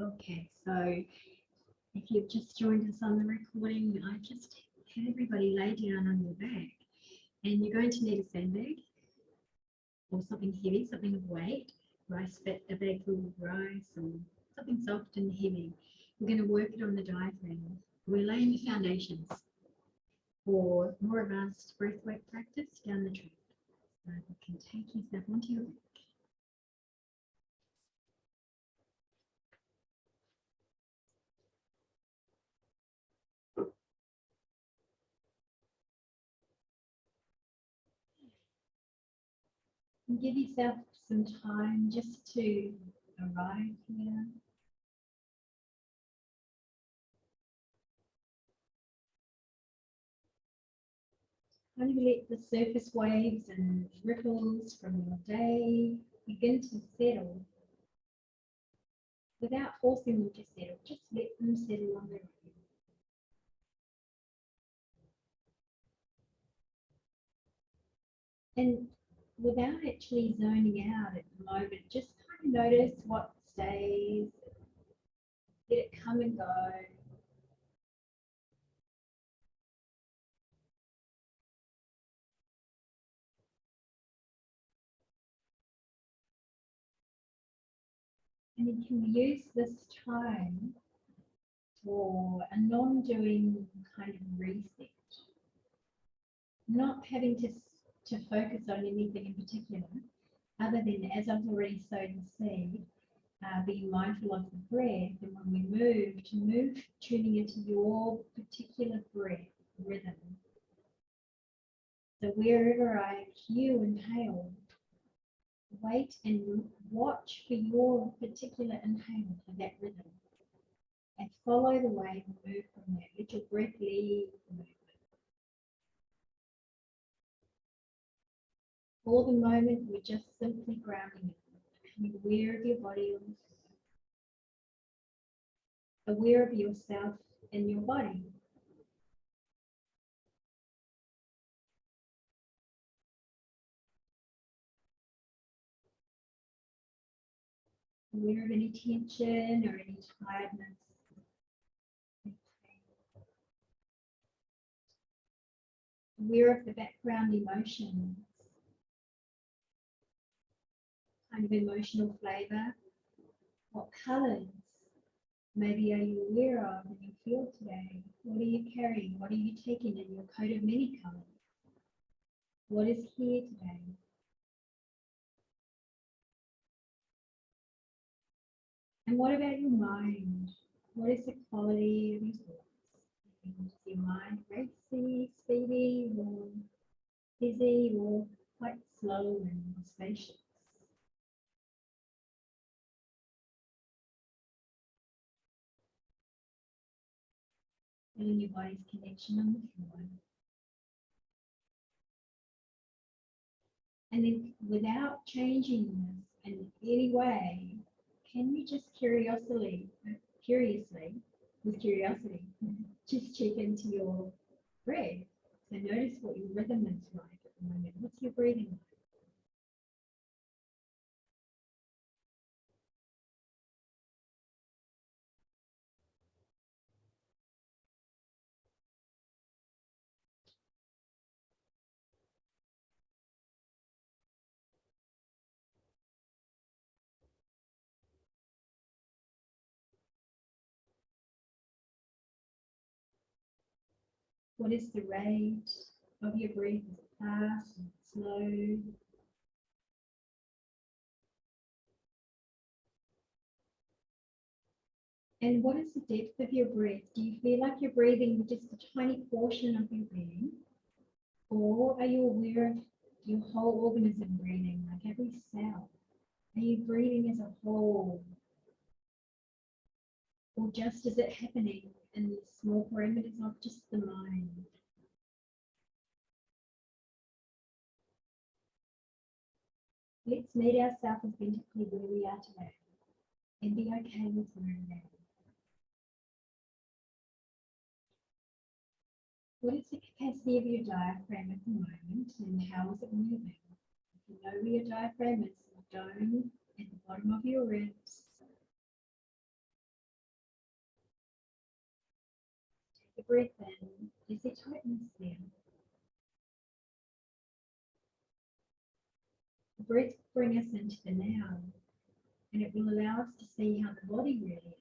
Okay, so if you've just joined us on the recording, I just had everybody lay down on your back, and you're going to need a sandbag or something heavy, something of weight, a bag full of rice or something soft and heavy. We're going to work it on the diaphragm. We're laying the foundations for more advanced breathwork practice down the track. So you can take yourself onto your back. And give yourself some time just to arrive here. Kind of let the surface waves and ripples from your day begin to settle without forcing them to settle. Just let them settle on their own. And without actually zoning out at the moment, just kind of notice what stays, let it come and go. And you can use this time for a non-doing kind of reset. Not having to focus on anything in particular, other than, as I've already sowed the seed, being mindful of the breath, and when we move, to move tuning into your particular breath rhythm. So wherever I cue inhale, wait and watch for your particular inhale for that rhythm. And follow the wave and move from there. Let your breath lead the movement. For the moment, we're just simply grounding it, becoming aware of your body, aware of yourself and your body. Aware of any tension or any tiredness. Aware of the background emotions, kind of emotional flavor. What colors maybe are you aware of in your field today? What are you carrying? What are you taking in your coat of many colors? What is here today? And what about your mind? What is the quality of your thoughts? Is your mind racy, speedy, or busy, or quite slow and spacious? Feeling your body's connection on the floor. And then without changing this in any way, can you just curiously, with curiosity, just check into your breath? So notice what your rhythm is like at the moment. What's your breathing like? What is the rate of your breath? Is it fast and slow? And what is the depth of your breath? Do you feel like you're breathing with just a tiny portion of your being? Or are you aware of your whole organism breathing, like every cell? Are you breathing as a whole? Or just is it happening in the small parameters of just the mind? Let's meet ourselves authentically where we are today and be okay with where we are. What is the capacity of your diaphragm at the moment, and how is it moving? If you know where your diaphragm is, the dome at the bottom of your ribs, breath in, is there tightness there? The breath will bring us into the now, and it will allow us to see how the body really is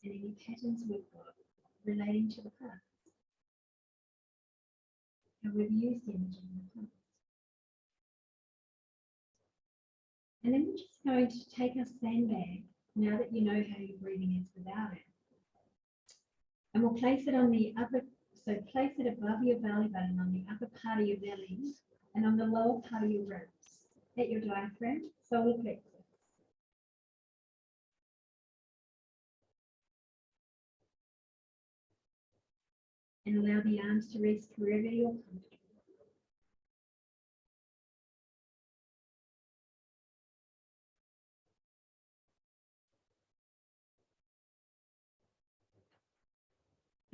and any patterns we've got relating to the past, how we've used energy in the past. And then we're just going to take our sandbag, now that you know how your breathing is without it, and we'll place it on the upper, so place it above your belly button on the upper part of your belly and on the lower part of your ribs, at your diaphragm, solar plexus. And allow the arms to rest wherever you're comfortable.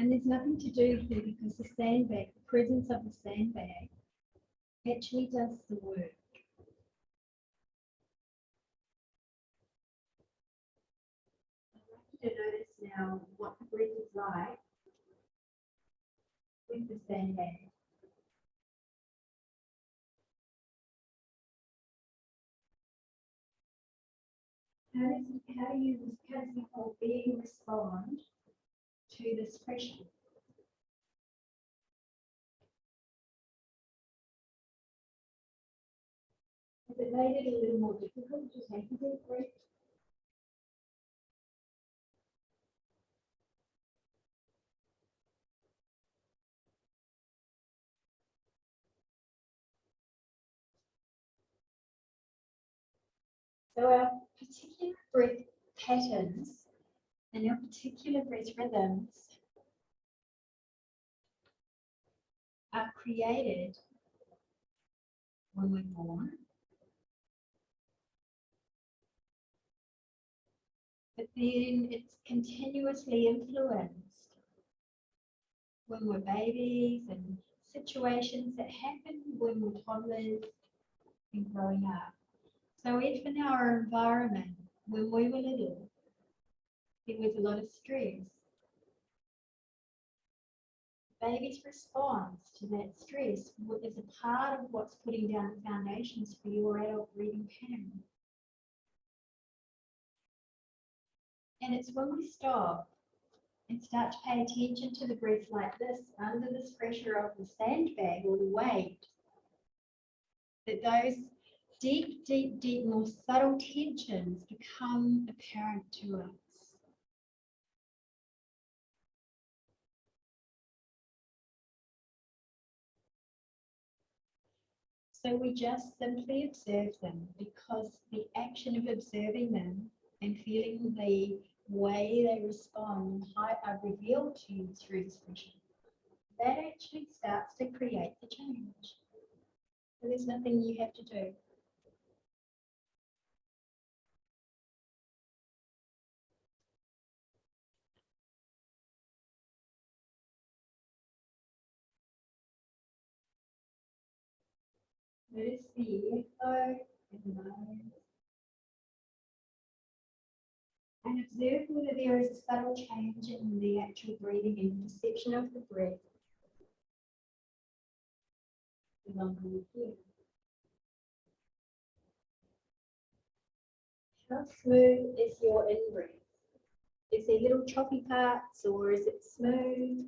And there's nothing to do here because the sandbag, the presence of the sandbag, actually does the work. I'd like you to notice now what the breath is like with the sandbag. How does the whole being respond to this pressure? Has it made it a little more difficult to take a deep breath? So our particular breath patterns and our particular breath rhythms are created when we're born, but then it's continuously influenced when we're babies and situations that happen when we're toddlers and growing up. So if in our environment, when we were little, there was a lot of stress, baby's response to that stress is a part of what's putting down the foundations for your adult breathing pattern. And it's when we stop and start to pay attention to the breath like this, under this pressure of the sandbag or the weight, that those deep, deep, deep, more subtle tensions become apparent to us. So we just simply observe them, because the action of observing them and feeling the way they respond are revealed to you through this pressure, that actually starts to create the change. So there's nothing you have to do. Notice the airflow in the nose. And observe whether there is a subtle change in the actual breathing and perception of the breath the longer we here. How smooth is your in-breath? Is there little choppy parts or is it smooth?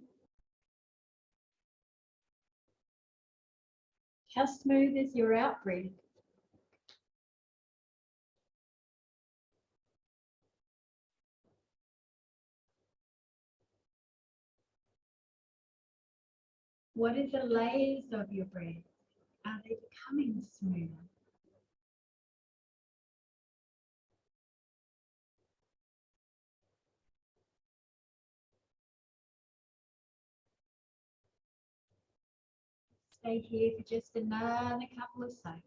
How smooth is your out-breath? What are the layers of your breath? Are they becoming smoother? Stay here for just another couple of cycles.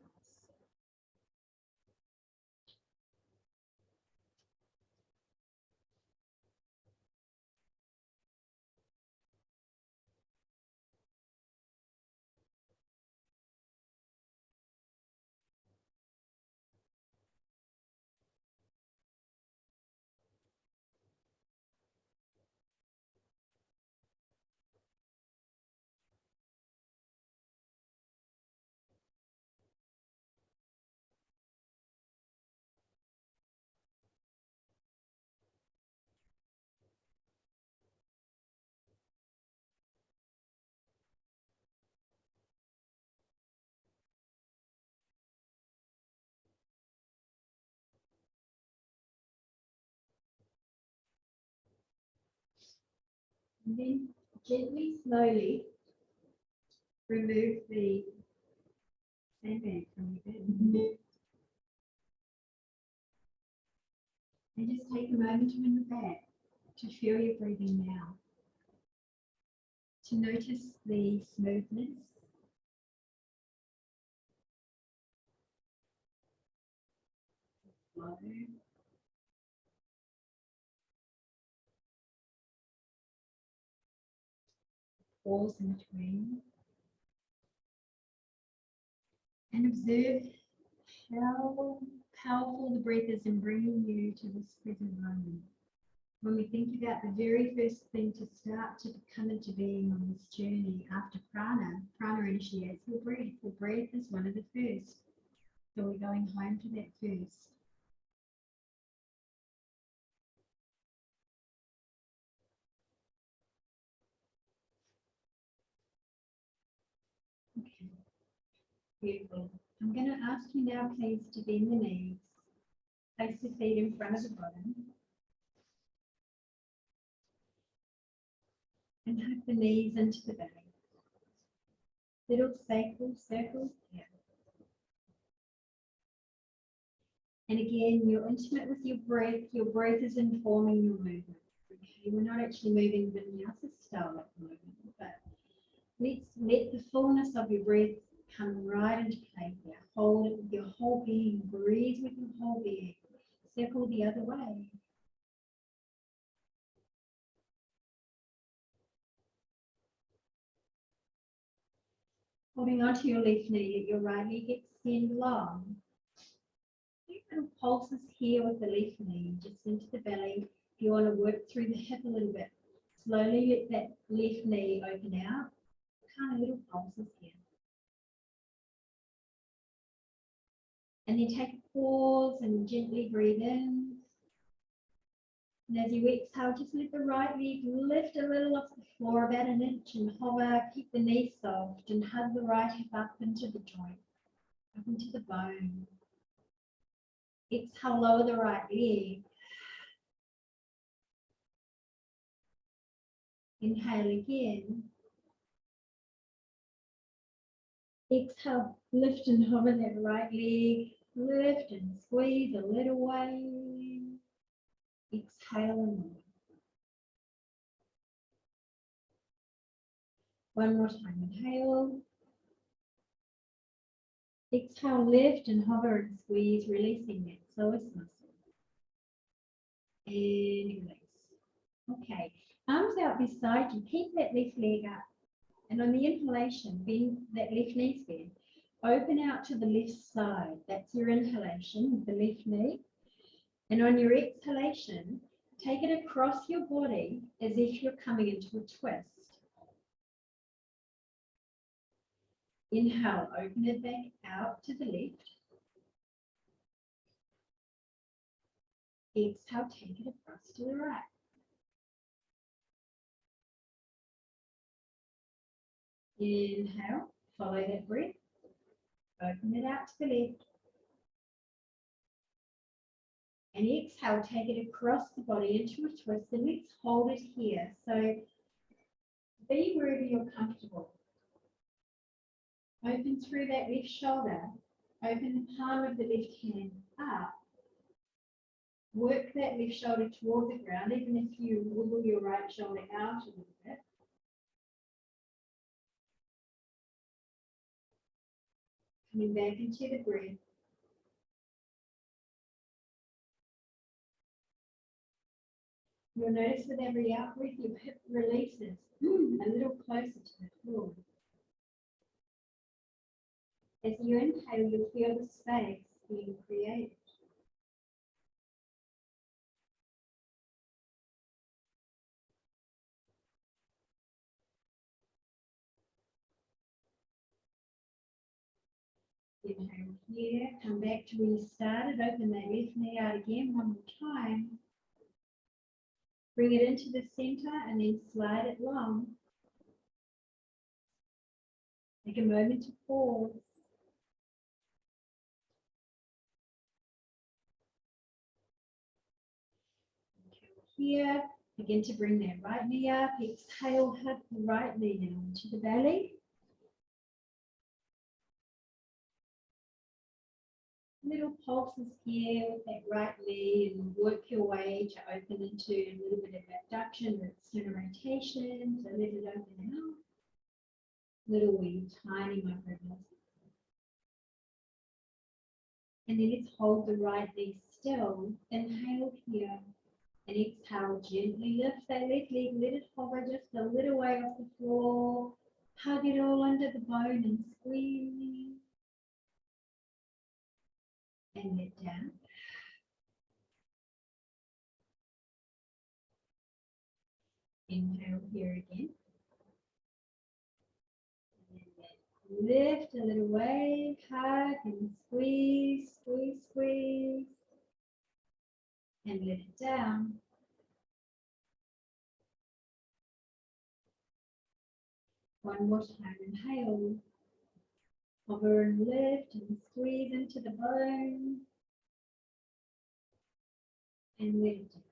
And then gently, slowly remove the sandbag from your bed. And just take a moment to bring it back, to feel your breathing now, to notice the smoothness, flow, pause in between, and observe how powerful the breath is in bringing you to this present moment. When we think about the very first thing to start to come into being on this journey after prana, prana initiates the breath. The breath is one of the first. So we're going home to that first. Okay, beautiful. I'm going to ask you now, please, to bend the knees. Place the feet in front of the bottom. And hug the knees into the belly. Little circles here. And again, you're intimate with your breath. Your breath is informing your movement. Okay, we're not actually moving vinyasa style at the moment, but let's let the fullness of your breath come right into play here. Hold it with your whole being. Breathe with your whole being. Circle the other way. Holding onto your left knee, let your right leg extend long. Little pulses here with the left knee, just into the belly. If you want to work through the hip a little bit, slowly let that left knee open out. Kind of little pulses here. And then take a pause and gently breathe in. And as you exhale, just let the right leg lift a little off the floor, about an inch, and hover. Keep the knee soft and hug the right hip up into the joint, up into the bone. Exhale, lower the right leg. Inhale again. Exhale, lift and hover that right leg. Lift and squeeze a little way. Exhale and lower. One more time. Inhale. Exhale, lift and hover and squeeze, releasing that psoas muscle. And release. Okay, arms out beside you. Keep that left leg up. And on the inhalation, bend that left knee bend. Open out to the left side. That's your inhalation with the left knee. And on your exhalation, take it across your body as if you're coming into a twist. Inhale, open it back out to the left. Exhale, take it across to the right. Inhale, follow that breath. Open it out to the left. And exhale, take it across the body into a twist, and let's hold it here. So be wherever you're comfortable. Open through that left shoulder. Open the palm of the left hand up. Work that left shoulder toward the ground, even if you wiggle your right shoulder out a little bit. Coming back into the breath. You'll notice with every out breath, your hip releases a little closer to the floor. As you inhale, you'll feel the space being created. Inhale here, come back to where you started, open that left knee out again one more time. Bring it into the center and then slide it long. Take a moment to pause. Here, Begin to bring that right knee up. Exhale, hug the right knee down to the belly. Little pulses here with that right knee, and work your way to open into a little bit of abduction or external rotation. So let it open out. Little wee, tiny micro. And then let's hold the right knee still. Inhale here. And exhale, gently lift that left leg, let it hover just a little way off the floor. Hug it all under the bone and squeeze. And let down. Inhale here again. And lift a little way, hug and squeeze, squeeze, squeeze. And let it down. One more time, inhale. Hover and lift and squeeze into the bone. And let it down.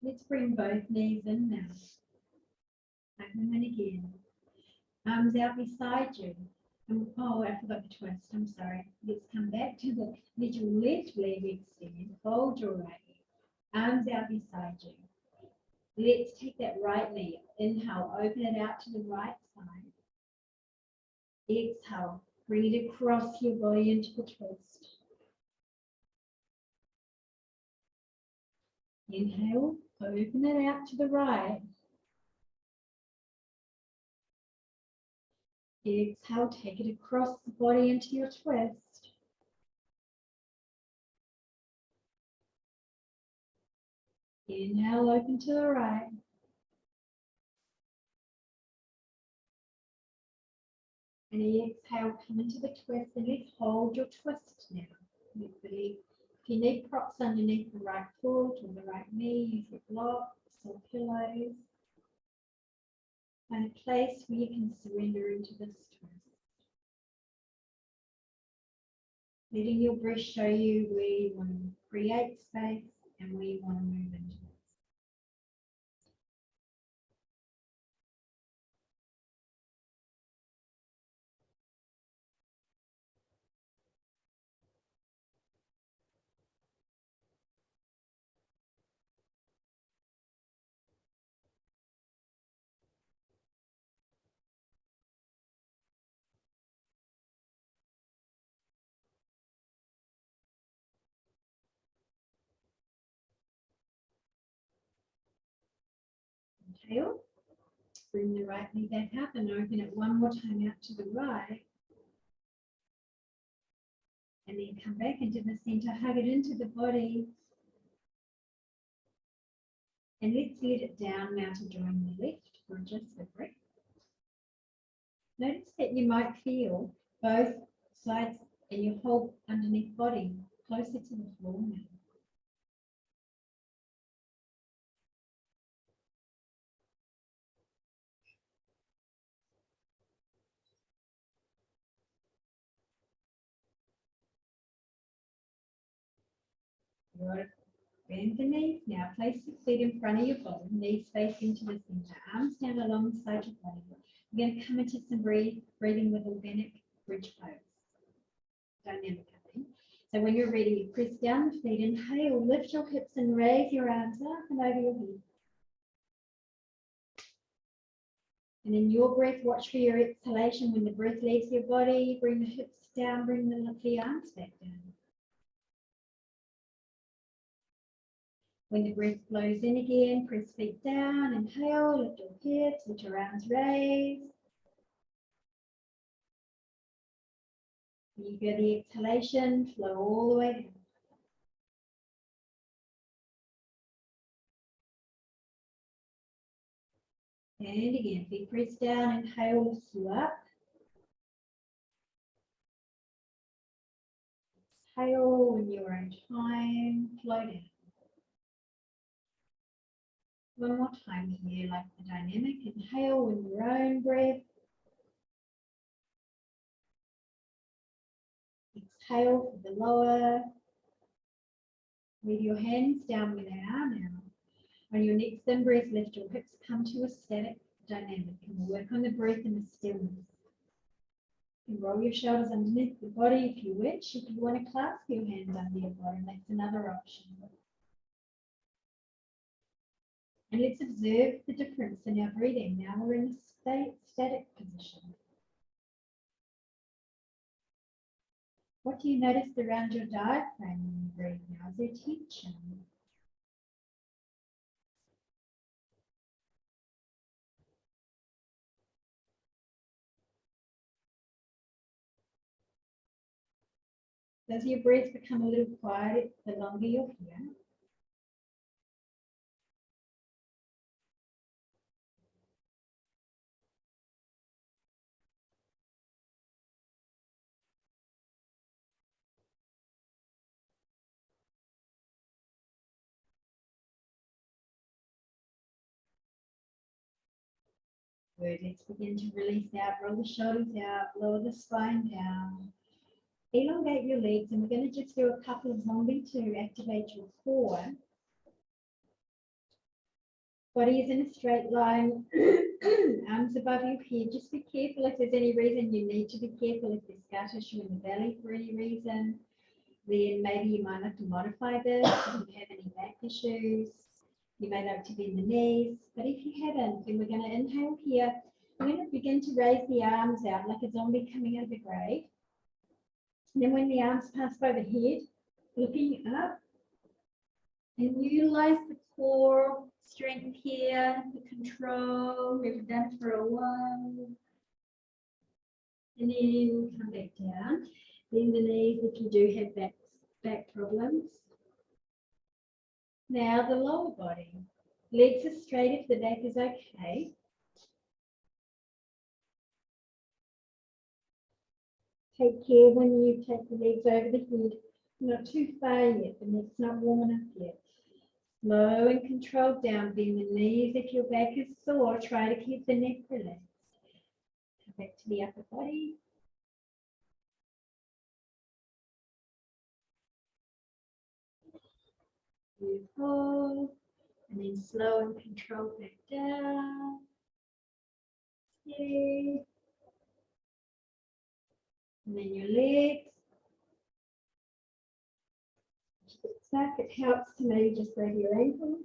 Let's bring both knees in now. Hug them in again. Arms out beside you. Oh, I forgot the twist. I'm sorry. Let's come back to the let your left leg extend. Fold your right leg. Arms out beside you. Let's take that right knee. Inhale, open it out to the right side. Exhale, bring it across your body into the twist. Inhale, open it out to the right. Exhale, take it across the body into your twist. Inhale, open to the right. And exhale, come into the twist, and let's hold your twist now. If you need props underneath the right foot or the right knee, use your blocks or pillows. Find a place where you can surrender into this twist. Letting your breath show you where you want to create space and where you want to move into it. Inhale. Bring the right knee back up and open it one more time out to the right. And then come back into the center, hug it into the body. And let's let it down now to join the left for just a breath. Notice that you might feel both sides and your whole underneath body closer to the floor now. Good. Bend the knees. Now place your feet in front of your body, knees facing to the center, arms down alongside your body. We're going to come into some breathing with organic bridge pose. Dynamic, I think. So when you're ready, you press down the feet, inhale, lift your hips and raise your arms up and over your head. And in your breath, watch for your exhalation. When the breath leaves your body, bring the hips down, bring the arms back down. When the breath blows in again, press feet down, inhale, lift your hips, let your arms raise. When you go the exhalation, flow all the way down. And again, feet press down, inhale, lift you up. Exhale, in your own time, flow down. One more time here, like the dynamic. Inhale with your own breath. Exhale for the lower. Leave your hands down where they are now. On your next in breath, lift your hips, come to a static dynamic, and we'll work on the breath in the stillness. And roll your shoulders underneath the body if you wish. If you want to clasp your hands under your body, that's another option. And let's observe the difference in our breathing. Now we're in a static position. What do you notice around your diaphragm when you breathe now? Is there tension? Does your breath become a little quieter the longer you're here? Good. Let's begin to release out. Roll the shoulders out. Lower the spine down. Elongate your legs, and we're going to just do a couple of zombie to activate your core. Body is in a straight line. Arms above your head. Just be careful if there's any reason you need to be careful. If there's scar tissue in the belly for any reason, then maybe you might have to modify this. If you have any back issues, you may like to bend the knees. But if you haven't, then we're going to inhale here. We're going to begin to raise the arms out like a zombie coming out of the grave. And then when the arms pass overhead, looking up, and utilize the core strength here, the control. We've done it for a while. And then come back down. Bend the knees if you do have back problems. Now the lower body. Legs are straight if the back is okay. Take care when you take the legs over the head. Not too far yet, the neck's not warm enough yet. Slow and controlled down. Bend the knees if your back is sore. Try to keep the neck relaxed. Come back to the upper body. Beautiful. And then slow and controlled back down. Steady. And then your legs. Back. It helps to maybe just grab your ankles.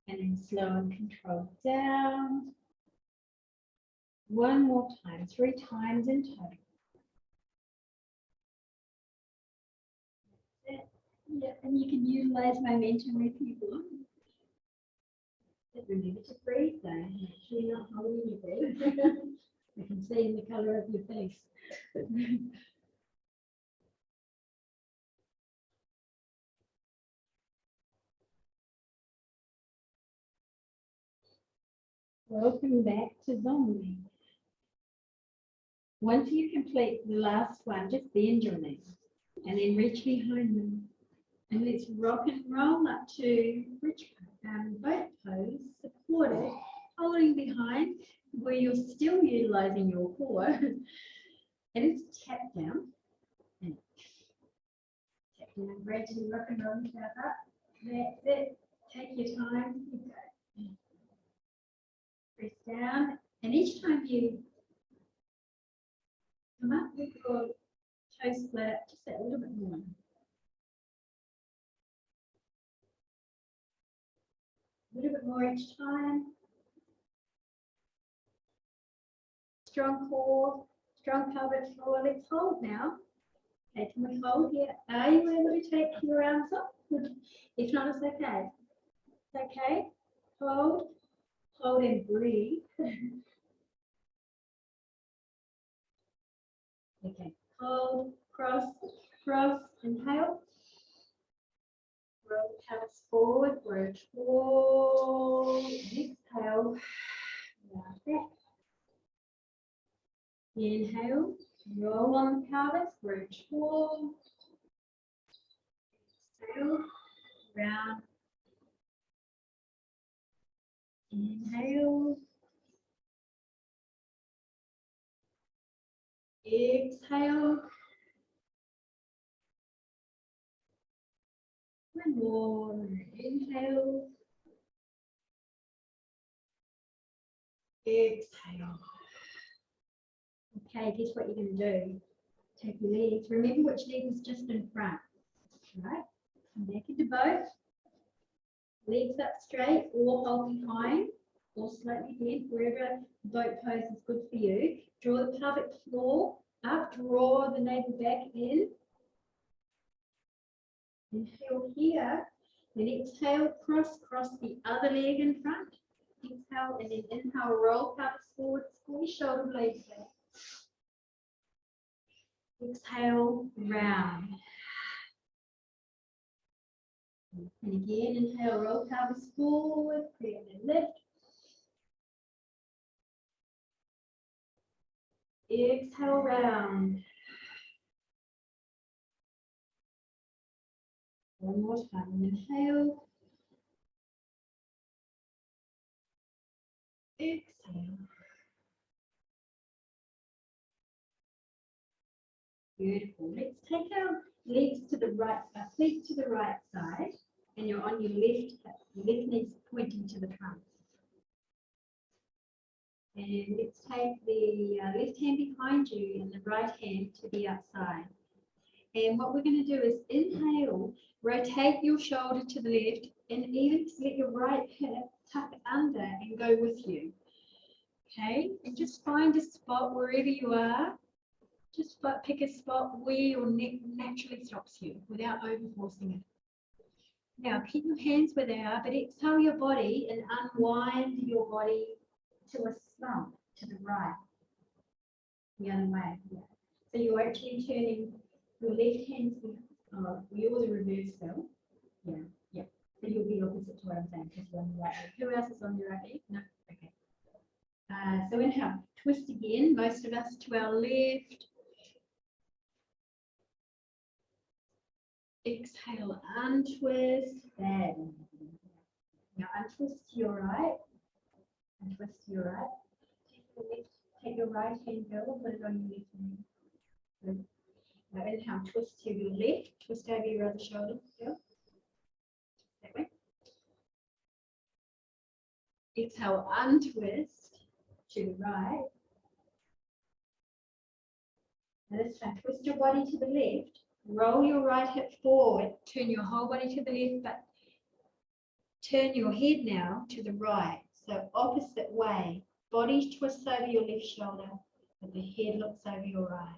And then slow and controlled down. One more time, 3 times in total. Yeah, and you can utilize momentum if you want. But remember to breathe though. Actually not holding your breath. I can see in the colour of your face. Welcome back to zombie. Once you complete the last one, just bend your knees and then reach behind them. And let's rock and roll up to bridge boat pose, supported, holding behind where you're still utilizing your core. And it's tap down. And tap down, gradually rock and roll yourself up. That's it. Take your time. Press down. And each time you come up with your toes split, just a little bit more. A little bit more each time. Strong core, strong pelvic floor. Let's hold now. Okay, can we hold here? Are you able to take your arms off? If not, it's okay. It's okay. Hold, hold and breathe. Okay, hold, cross, cross, inhale. Roll the pelvis forward, grow tall. Exhale. Round back. Inhale, roll on the pelvis, grow tall. Exhale, round. Inhale. Exhale. One more. Inhale. Exhale. Okay, guess what you're going to do? Take your legs. Remember which leg was just in front. Right? Come back into both. Legs up straight or hold behind or slightly bent, wherever boat pose is good for you. Draw the pelvic floor up, draw the navel back in. Inhale here, then exhale, cross the other leg in front. Exhale and then inhale, roll pelvis forward, squeeze shoulder blades back. Exhale, round. And again, inhale, roll pelvis forward, create a lift. Exhale, round. One more time. Inhale. Exhale. Beautiful. Let's take our legs to the right, feet to the right side, and you're on your left hip. Your left knee's pointing to the front. And let's take the left hand behind you and the right hand to the outside. And what we're going to do is inhale, rotate your shoulder to the left, and even let your right hip tuck under and go with you. Okay, and just find a spot wherever you are. Just pick a spot where your neck naturally stops you without overforcing it. Now keep your hands where they are, but exhale your body and unwind your body to a slump to the right, the other way. Yeah. So you're actually turning your left hand, you're the reverse still. Yeah, yeah. So you'll be opposite to what I'm saying because you're on the right leg. Who else is on the right leg? No? Okay. So inhale, twist again, most of us to our left. Exhale, untwist, bend. Now untwist to your right, untwist to your right. Take your right hand, go, put it on your left knee. Good. Now inhale, twist to your left, twist over your other shoulder. Go. That way. Exhale, untwist to the right. Now this time, twist your body to the left. Roll your right hip forward, turn your whole body to the left, but turn your head now to the right. So opposite way. Body twists over your left shoulder, but the head looks over your right.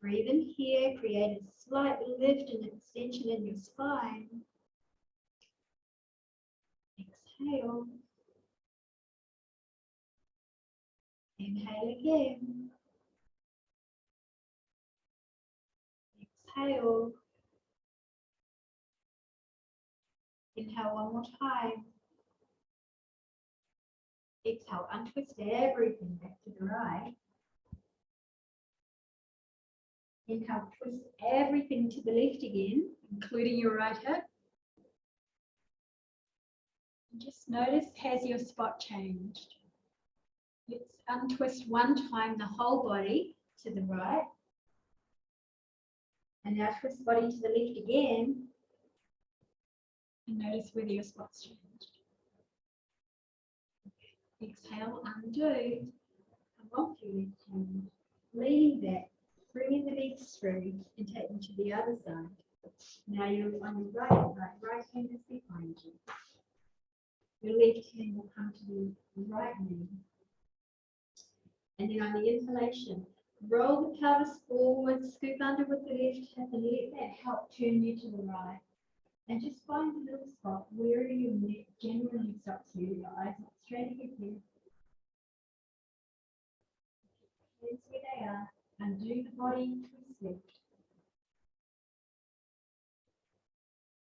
Breathe in here, create a slight lift and extension in your spine. Exhale. Inhale again. Exhale. Inhale one more time. Exhale, untwist everything back to the right. Inhale, twist everything to the left again, including your right hip. And just notice, has your spot changed? Let's untwist one time the whole body to the right. And now twist body to the left again. And notice whether your spot's changed. Exhale, undo. Come off your left hand. Lean back. Bring in the legs through and take them to the other side. Now you're on your right hand is behind you. Your left hand will come to the right knee. And then on the inhalation, roll the pelvis forward, scoop under with the left hip and let that help turn you to the right. And just find a little spot where your neck generally stops you. Your eyes look straight ahead here. Hands where they are. Undo the body, twist left.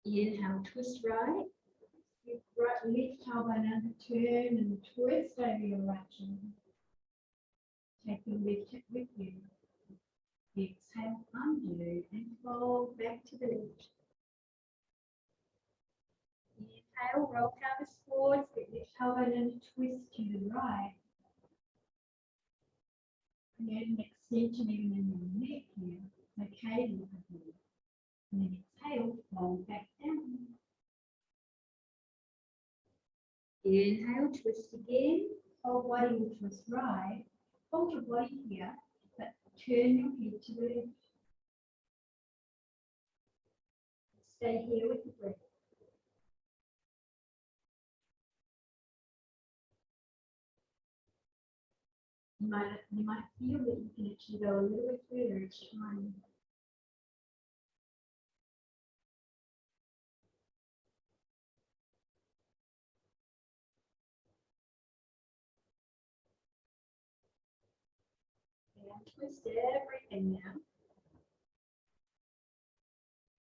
Inhale, twist right. Your left tailbone under, turn and twist over your right shoulder. Take your left hip with you. Exhale, undo and fold back to the left. Inhale, roll pelvis forward, get left tailbone under, twist to the right. Create an centering in your neck here. Okay, look at you. And then exhale, fold back down. Inhale, twist again. Whole body will twist right. Hold your body here, but turn your head to the left. Stay here with the breath. You might feel that you can actually go a little bit further each time. And twist everything now.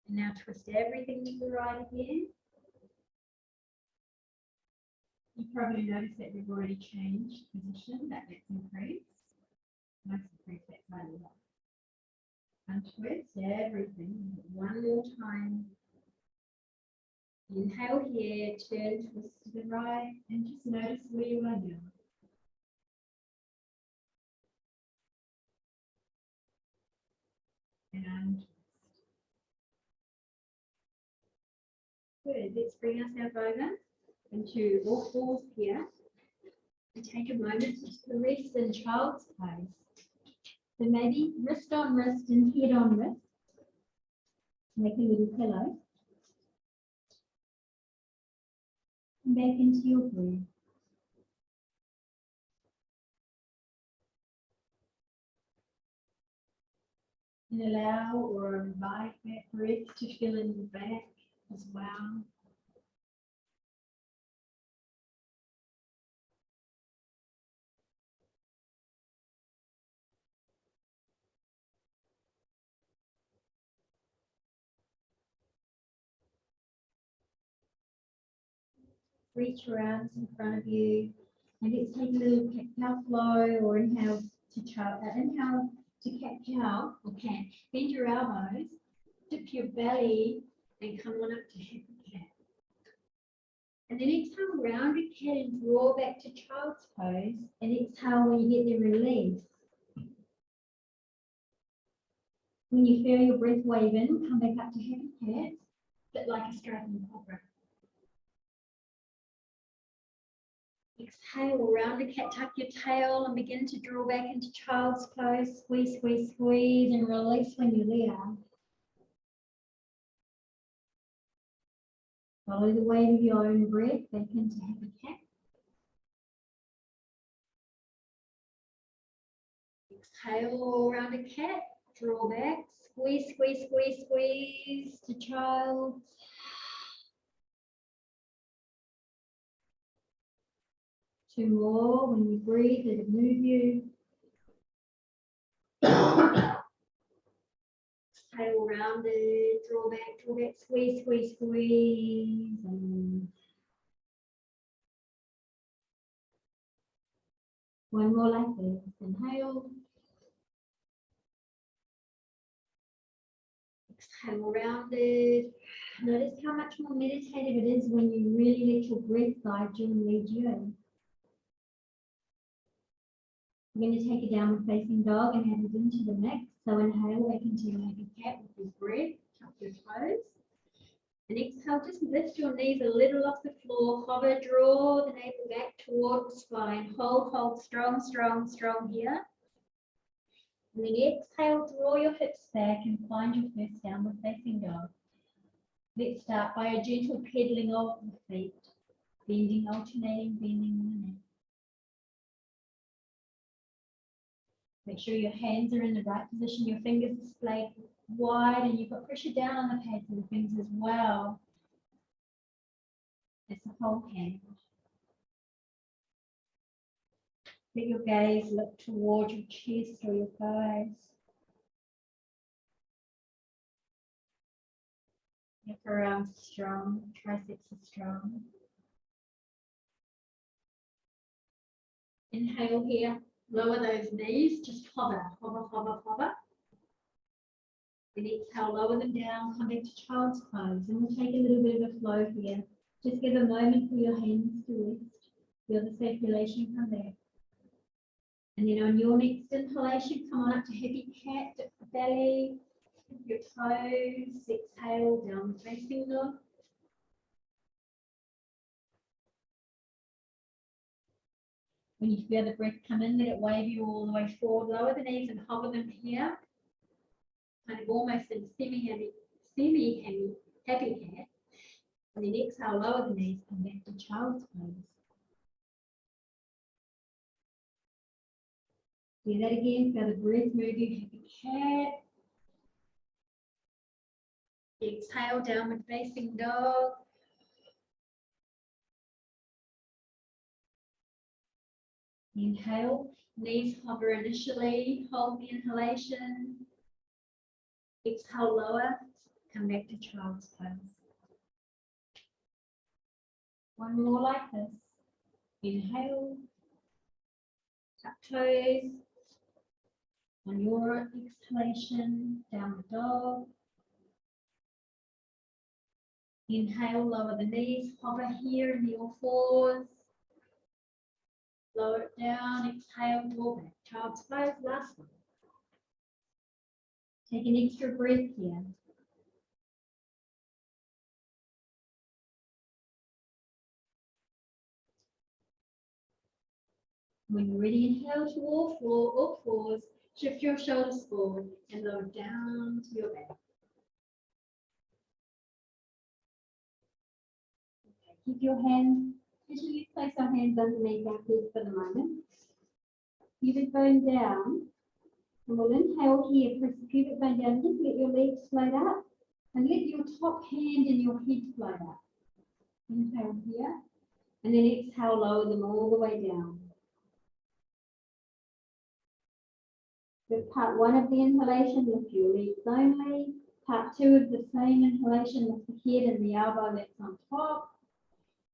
And now twist everything to the right again. You probably noticed that we've already changed position. Let's increase. Let's increase that side a lot. Untwist everything. One more time. Inhale here, turn, twist to the right, and just notice where you are now. And good. Let's bring ourselves over into all fours here. And take a moment to rest in child's pose. So maybe wrist on wrist and head on wrist. Make a little pillow. Come back into your breath. And allow or invite that breath to fill in the back as well. Reach your arms in front of you. And let's take a little cat-cow flow or inhale to inhale to cat-cow or cat. Bend your elbows, dip your belly, and come on up to happy cat. And then exhale, rounded cat and draw back to child's pose. And exhale when you get there, release. When you feel your breath wave in, come back up to happy cat, but like a striking cobra. Exhale, round the cat, tuck your tail and begin to draw back into child's pose. Squeeze, squeeze, squeeze, and release when you're there. Follow the wave of your own breath back into happy cat. Exhale, round a cat, draw back, squeeze, squeeze, squeeze, squeeze to child. Two more. When you breathe, let it move you. Exhale, rounded, draw back, squeeze, squeeze, squeeze. And one more like this. Inhale. Exhale, rounded. Notice how much more meditative it is when you really let your breath guide you and lead you. We're going to take a downward facing dog and add it into the mix. So inhale back into your happy cat with your breath, tuck your toes. And exhale, just lift your knees a little off the floor, hover, draw the navel back toward the spine. Hold, strong, strong, strong here. And then exhale, draw your hips back and find your first downward facing dog. Let's start by a gentle pedaling of the feet, bending, alternating, bending in the neck. Make sure your hands are in the right position, your fingers are splayed wide, and you've got pressure down on the pads of the fingers as well. It's the whole hand. Let your gaze look towards your chest or your thighs. Your forearms are strong, triceps are strong. Inhale here. Lower those knees, just hover, hover, hover, hover. And exhale, lower them down, come back to child's pose. And we'll take a little bit of a flow here. Just give a moment for your hands to rest. Feel the circulation come back. And then on your next inhalation, come on up to happy cat, dip the belly, your toes, exhale, down facing dog. When you feel the breath come in, let it wave you all the way forward, lower the knees and hover them here. Kind of almost in semi-happy cat. And then exhale, lower the knees, come back to child's pose. Do that again, feel the breath move you, happy cat. Exhale, downward facing dog. Inhale, knees hover initially, hold the inhalation. Exhale, lower, come back to child's pose. One more like this. Inhale, tuck toes. On your exhalation, downward dog. Inhale, lower the knees, hover here in your fours. Lower it down, exhale, draw back. Child's pose, last one. Take an extra breath here. When you're ready, inhale to all fours, shift your shoulders forward and lower down to your back. Okay, keep your hands, usually place our hands underneath our feet for the moment. Pubic bone down, and we'll inhale here, press the pubic bone down, just let your legs float up, and let your top hand and your head float up. Inhale here, and then exhale, lower them all the way down. With part one of the inhalation, lift your legs only. Part two of the same inhalation, lift the head and the elbow that's on top.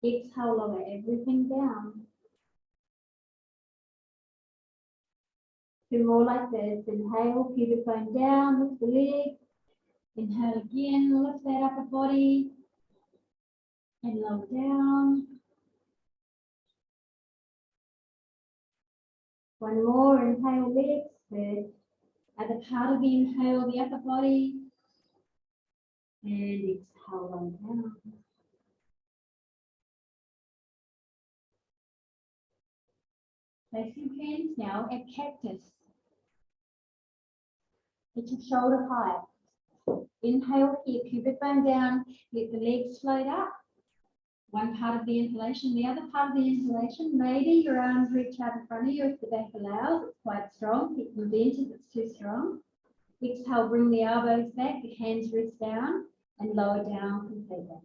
Exhale, lower everything down. Two more like this. Inhale, pubic bone down, lift the leg. Inhale again, lift that upper body. And lower down. One more, inhale, legs. Good. At the part of the inhale, the upper body. And exhale, lower down. Place your hands now at cactus. Get your shoulder height. Inhale here, pubic bone down, let the legs float up. One part of the inhalation, the other part of the inhalation, maybe your arms reach out in front of you if the back allows, it's quite strong. Prevent if it's too strong. Exhale, bring the elbows back, the hands rest down and lower down completely.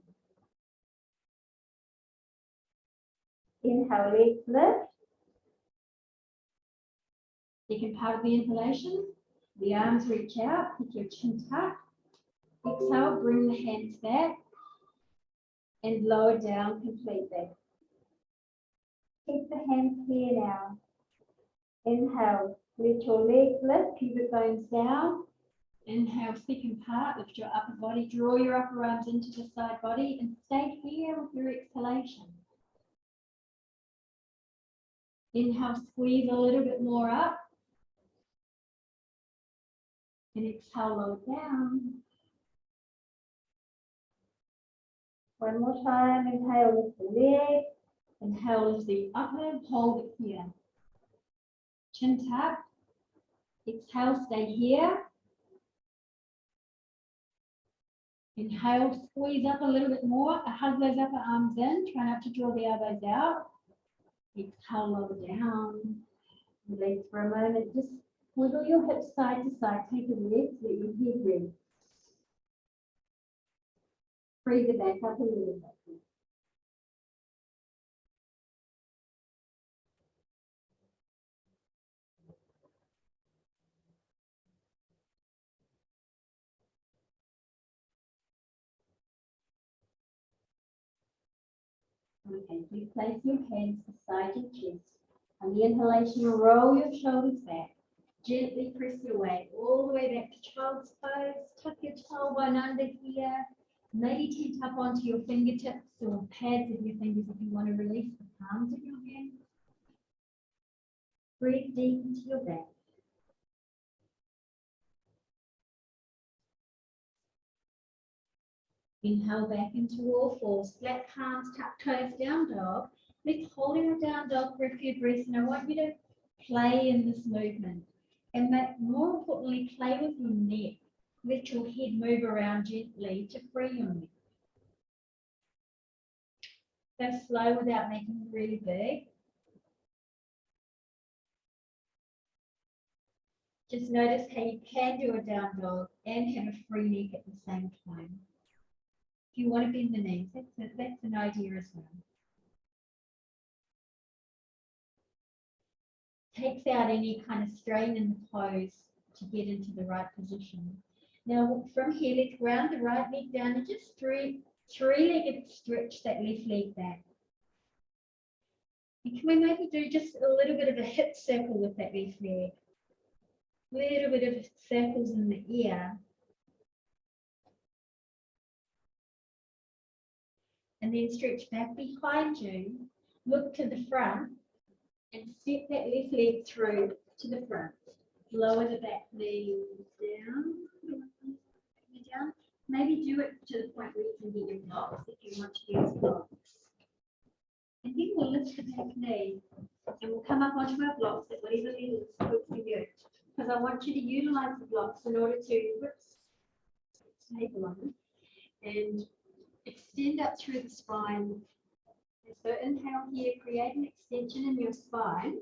Inhale, legs lift. Second part of the inhalation, the arms reach out, keep your chin tucked. Exhale, bring the hands back and lower down completely. Keep the hands here now. Inhale, let your legs lift, pubic bones down. Inhale, second part, lift your upper body, draw your upper arms into the side body and stay here with your exhalation. Inhale, squeeze a little bit more up. And exhale, lower down. One more time, inhale, lift the leg. Inhale, lift the upper, hold it here. Chin tuck. Exhale, stay here. Inhale, squeeze up a little bit more. Hug those upper arms in. Try not to draw the elbows out. Exhale, lower down. Release for a moment. Just wiggle your hips side to side. Take a rest. Let your head rest. Breathe it back up a little bit. Okay, please place your hands beside your chest. On the inhalation, roll your shoulders back. Gently press your way all the way back to child's pose. Tuck your tailbone under here. Maybe tent up onto your fingertips or pads of your fingers if you want to release the palms of your hands. Breathe deep into your back. Inhale back into all fours, flat palms, tuck toes, down dog. Let's hold our down dog for a few breaths, and I want you to play in this movement. And more importantly, play with your neck. Let your head move around gently to free your neck. Go slow without making it really big. Just notice how you can do a down dog and have a free neck at the same time. If you want to bend the knees, that's an idea as well. Takes out any kind of strain in the toes to get into the right position. Now from here, let's round the right leg down and just three-legged stretch that left leg back. And can we maybe do just a little bit of a hip circle with that left leg? A little bit of circles in the ear. And then stretch back behind you, look to the front, and step that left leg through to the front. Lower the back knee down. Maybe do it to the point where you can get your blocks if you want to use blocks. And then we'll lift the back knee and we'll come up onto our blocks at whatever level is good for you. Because I want you to utilize the blocks in order to stabilize and extend up through the spine. And so inhale here, create an extension in your spine.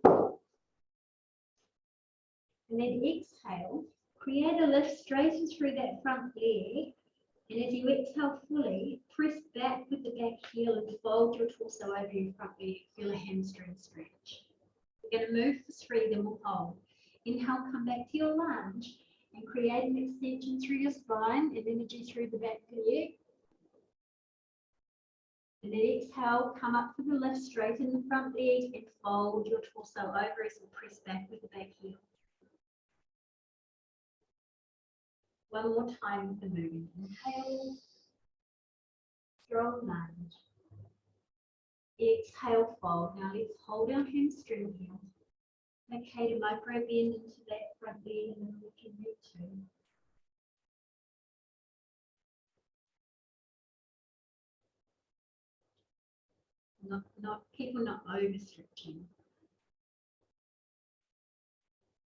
And then exhale, create a lift straight in through that front leg. And as you exhale fully, press back with the back heel and fold your torso over your front leg. Feel a hamstring stretch. We're going to move for 3, then we'll hold. Inhale, come back to your lunge and create an extension through your spine and energy through the back leg. And then exhale, come up for the lift, straighten the front leg and fold your torso over as you press back with the back heel. One more time with the moving. Inhale, strong lunge. Exhale, fold. Now let's hold our hamstring here. Okay, to micro bend into that front leg and then we can return. People not overstretching.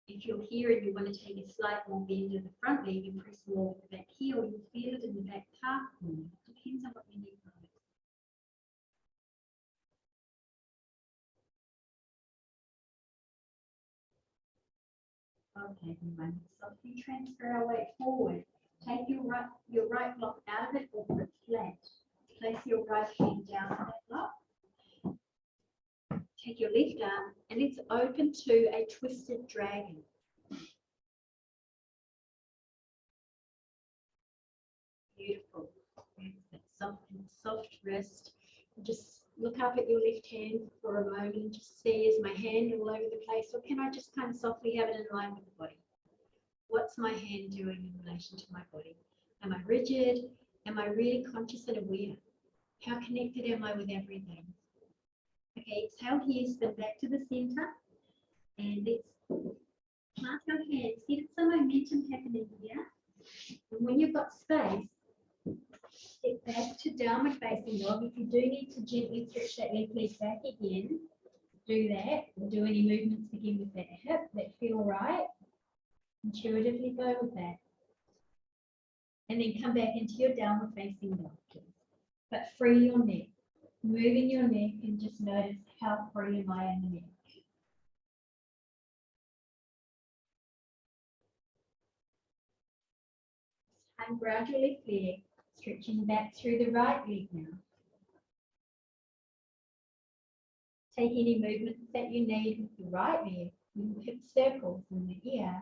If you're here and you want to take a slight more bend in the front leg and press more with the back heel, you feel it in the back calf corner. Depends on what you need. Okay, everyone. Softly transfer our weight forward. Take your right block out of it or put it flat. Place your right hand down on that block. Take your left arm and it's open to a twisted dragon. Beautiful. Soft wrist. Just look up at your left hand for a moment and just see, is my hand all over the place, or can I just kind of softly have it in line with the body? What's my hand doing in relation to my body? Am I rigid? Am I really conscious and aware? How connected am I with everything? Okay, exhale here, spin back to the center, and let's plant our hands. Get some momentum happening here. And when you've got space, step back to downward facing dog. If you do need to gently stretch that left leg back again, do that. Or do any movements again with that hip that feel right. Intuitively go with that. And then come back into your downward facing dog. But free your neck. Moving your neck and just notice how free am I in the neck. And ground your left leg, stretching back through the right leg now. Take any movements that you need with the right leg. You hip circles in the ear.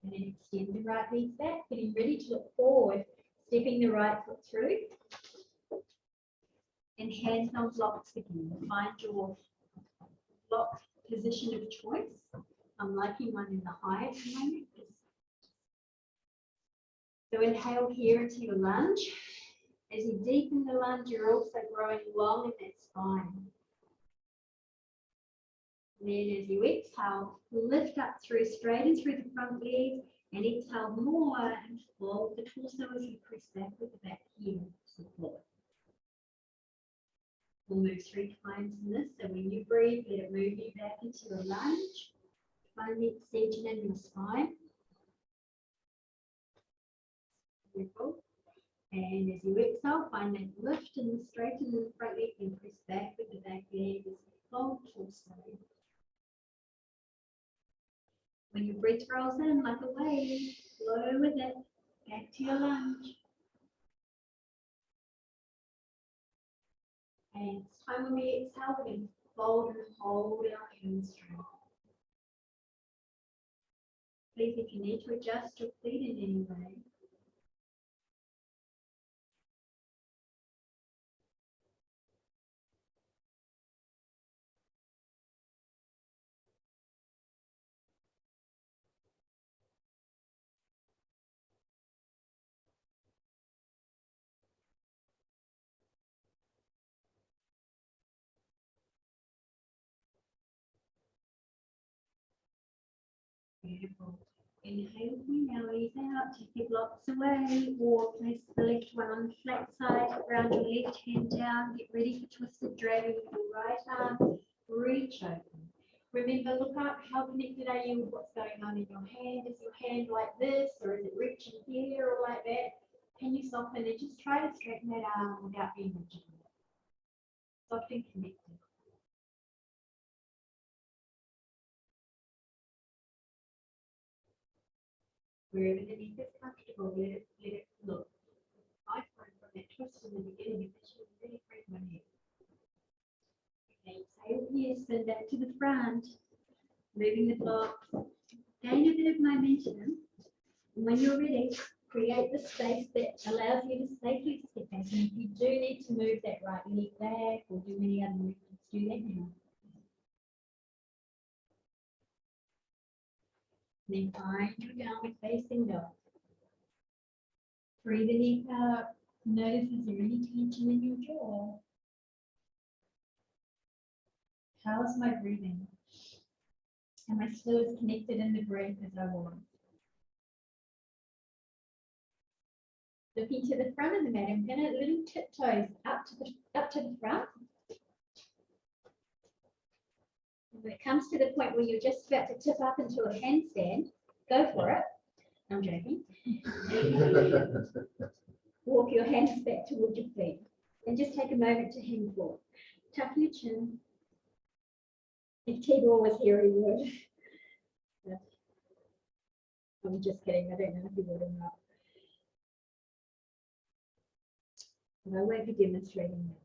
And then extend the right leg back, getting ready to look forward, stepping the right foot through. And hands on blocks again. Find your block position of choice. I'm liking one in the high at the moment. So inhale here into your lunge. As you deepen the lunge, you're also growing long in that spine. And then as you exhale, lift up through, straighten through the front leg, and exhale more and fold the torso as you press back with the back heel support. We'll move 3 times in this, so when you breathe, let it move you back into your lunge. Find the extension in your spine. Beautiful. And as you exhale, find that lift and straighten in the front leg and press back with the back leg as you fold torso. When your breath rolls in like a wave, flow with it, back to your lunge. And it's time when we exhale, we're going to fold and hold our hands straight. Please, if you need to adjust your feet in any way, beautiful. Inhale with me now, ease out, take your blocks away, or place the left one on the flat side, round your left hand down, get ready for twisted dragon with your right arm, reach open. Remember, look up, how connected are you with what's going on in your hand? Is your hand like this, or is it reaching here, or like that? Can you soften and just try to straighten that arm without being rigid? Soft and connected. Wherever the neck is comfortable, let it look. I find from that twist in the beginning, it should really break my neck. Okay, exhale here, spin back to the front, moving the blocks, gain a bit of momentum. And when you're ready, create the space that allows you to safely step back. And if you do need to move that right leg back or do any other movements, do that now. Then find your downward facing dog. Breathe the neck up. Notice is there any tension in your jaw? How's my breathing? Am I still as connected in the breath as I was? Looking to the front of the mat, I'm going to little tiptoes up to the front. When it comes to the point where you're just about to tip up into a handstand, go for it. I'm joking. Walk your hands back towards your feet and just take a moment to hang forward. Tuck your chin. If Tibor was here, he would. I'm just kidding. I don't know if he would or not. But I won't be demonstrating that.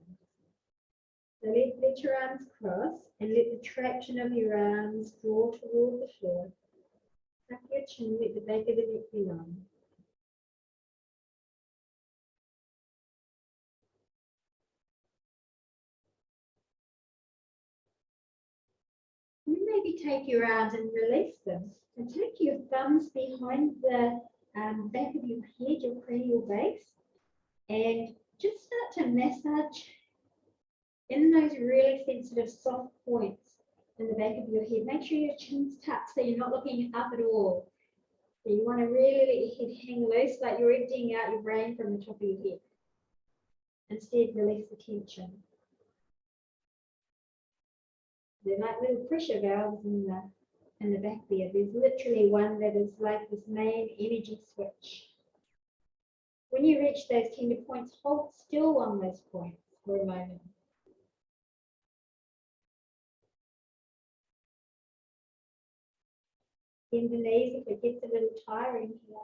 So let your arms cross and let the traction of your arms draw toward the floor. Tuck your chin, let the back of the neck be long. And maybe take your arms and release them. And take your thumbs behind the back of your head, your cranial base, and just start to massage in those really sensitive soft points in the back of your head. Make sure your chin's tucked so you're not looking up at all. So you want to really let your head hang loose, like you're emptying out your brain from the top of your head. Instead, release the tension. They're like little pressure valves in the back there. There's literally one that is like this main energy switch. When you reach those tender points, hold still on those points for a moment. Bend the knees if it gets a little tiring here.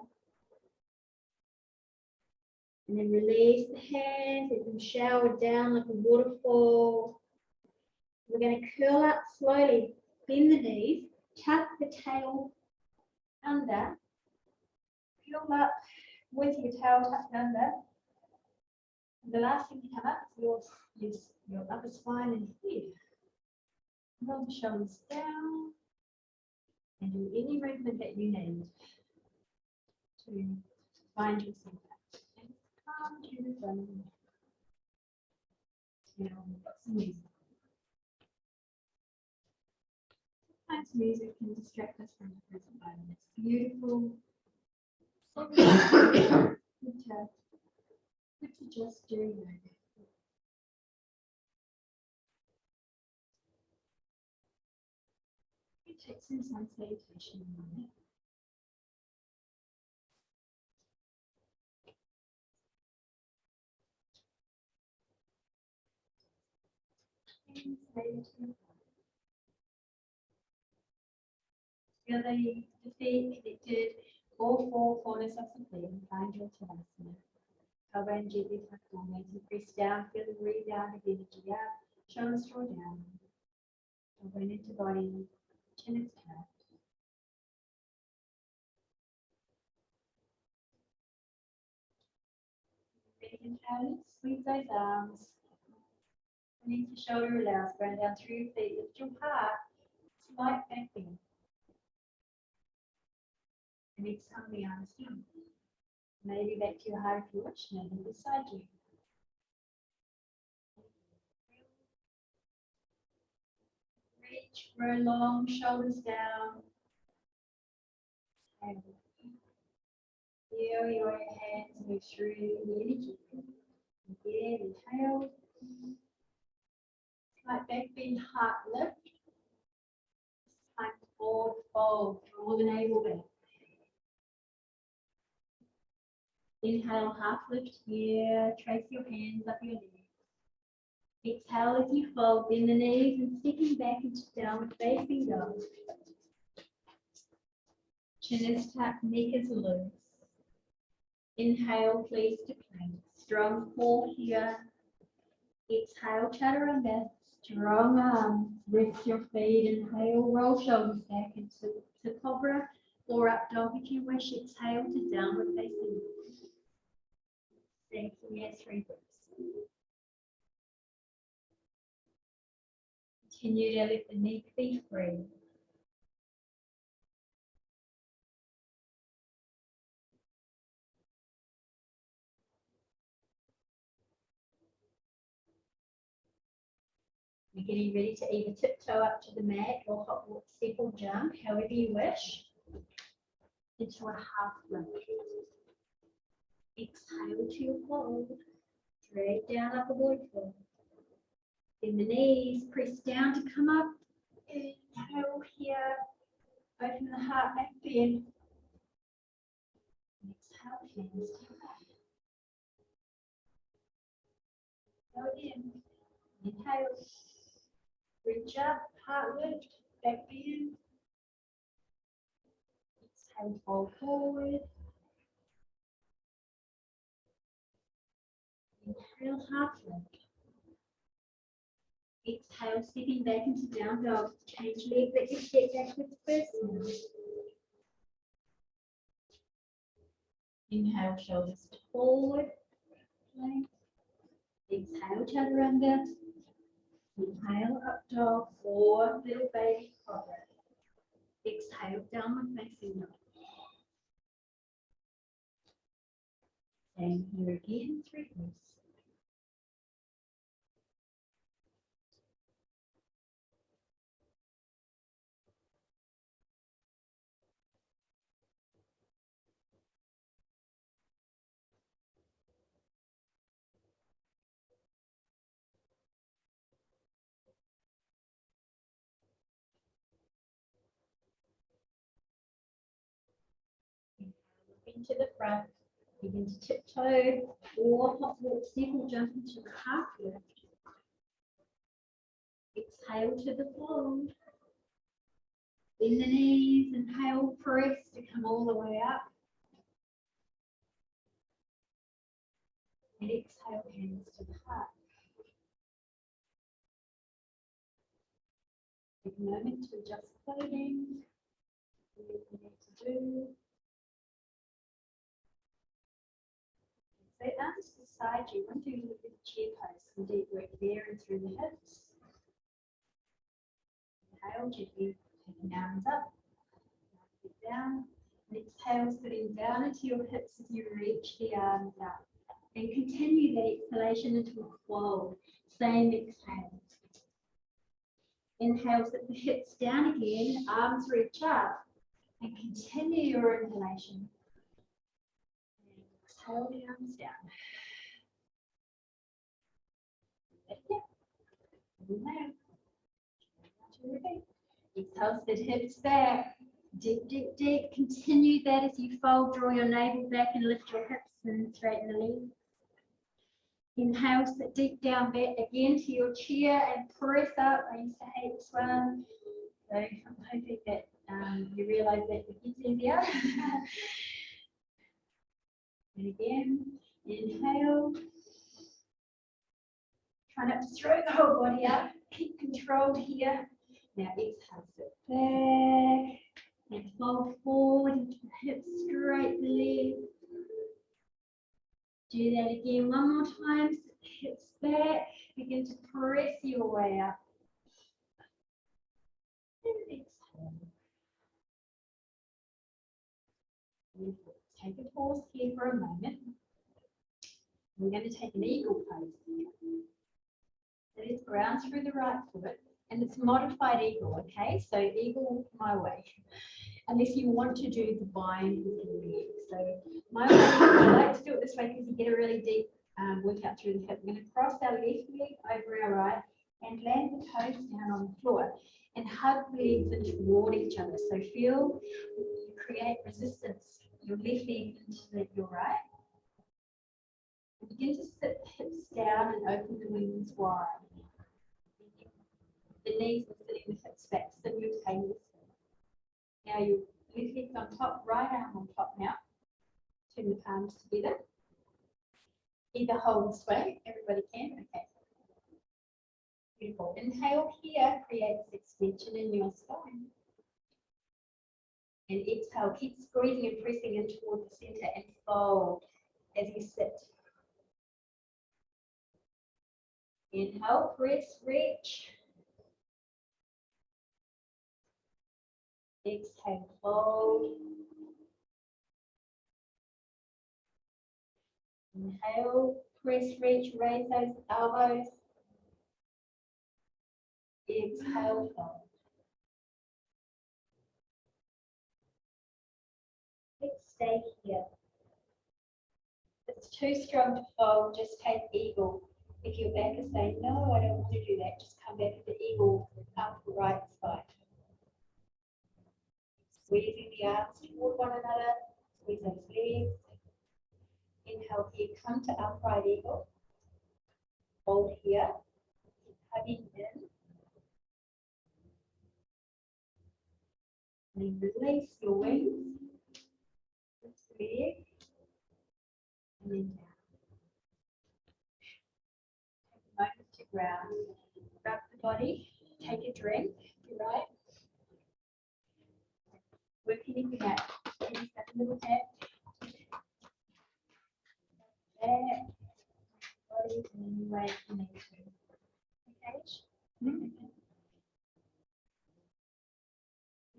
And then release the hands, let them shower down like a waterfall. We're going to curl up slowly, bend the knees, tuck the tail under, curl up with your tail tucked under. And the last thing to come up is your upper spine and head. Roll the shoulders down and do any movement that you need to find yourself. Come to the front. Now we've got some music. Sometimes music can distract us from the present moment. It's beautiful. Good to just do yoga. Take some sun salutation in a minute. Feel the feet connected, all four corners of the feet, and find your Tadasana. Elbow gently tuck down, and press down, feel the rebound of energy out, shoulders draw down. Elbow into body, chin is tucked. Inhale, squeeze those arms. Underneath the shoulder allows, going down through your feet, lift your heart, slight back bend. And exhale the arms down. Maybe back to your heart if you wish, maybe beside you. Reach, grow long, shoulders down. Feel your hands move through the energy. Again, inhale. Slight back bend, heart lift. Time forward fold, draw the navel back. Inhale, half lift here, trace your hands up your neck. Exhale as you fold, bend the knees and stepping back into downward facing dog. Chin is tucked, neck is loose. Inhale, please to plank. Strong core here. Exhale, chaturanga. Strong arms. Rest your feet. Inhale, roll shoulders back into cobra or up dog if you wish. Exhale to downward facing. Thank you. Yes, 3 breaths. Continue to let the neck be free. You're getting ready to either tiptoe up to the mat or hop, walk, step or jump, however you wish, into a half lift. Exhale to your fold. Drag down upper body fold. Bend the knees, press down to come up. Inhale here. Open the heart back bend. Exhale, hands to back. Go in. Inhale. Reach up, heart lift, back bend. Exhale, fold forward. Inhale, half lift. Exhale, stepping back into down dog. Change leg, but you step backwards first now. Inhale, shoulders forward. Plank. Exhale, chaturanga. Inhale, up dog, or little baby cobra. Exhale, downward facing dog. And here again, 3 breaths. Into the front, begin to tiptoe or hop, walk, step or jump into the half lift. Exhale to the fold. Bend the knees, inhale, press to come all the way up. And exhale, hands to the heart. Take a moment to adjust clothing. Do what you need to do. So arms to the side, you want to do a little bit of chair pose, some deep work there and through the hips. Inhale, gently taking arms up, down. And exhale, sitting down into your hips as you reach the arms up. And continue that exhalation into a fold. Same exhale. Inhale, sit the hips down again, arms reach up, and continue your inhalation. Exhale the arms down. Inhale. Exhale, sit hips back. Deep, deep, deep. Continue that as you fold. Draw your navel back and lift your hips and straighten the legs. Inhale, sit deep down back again to your chair and press up. I used to hate this one. So I'm hoping that you realise that it gets easier. And again, inhale. Try not to throw the whole body up. Keep controlled here. Now exhale, sit back and fold forward into the hips, straight the legs. Do that again one more time. Sit the hips back. Begin to press your way up. And exhale. Take a pause here for a moment. We're going to take an eagle pose here. That is ground through the right foot, and it's modified eagle, okay? So eagle my way, unless you want to do the bind with your legs. So my way, I like to do it this way because you get a really deep workout through the hip. We're going to cross our left leg over our right and land the toes down on the floor and hug the legs in toward each other. So feel you create resistance. Your left leg into your right. And begin to sit the hips down and open the wings wide. The knees are sitting, the hips back simultaneously. Now your left leg's on top, right arm on top now. Turn the palms together. Either hold this way, everybody can, okay. Beautiful. Inhale here, creates extension in your spine. And exhale, keep squeezing and pressing in toward the center and fold as you sit. Inhale, press, reach. Exhale, fold. Inhale, press, reach, raise those elbows. Exhale, fold. Let's stay here. If it's too strong to fold, just take eagle. If your back is saying, no, I don't want to do that, just come back to the eagle up the right side. Squeezing the arms toward one another, squeeze those legs. Inhale here, come to upright eagle. Hold here, hugging in. And then release your wings. Lift the leg. And then down. Take a moment to ground. Rub the body. Take a drink. Right. Work anything out. Any little tap. Back. Body in any way you need to. Okay.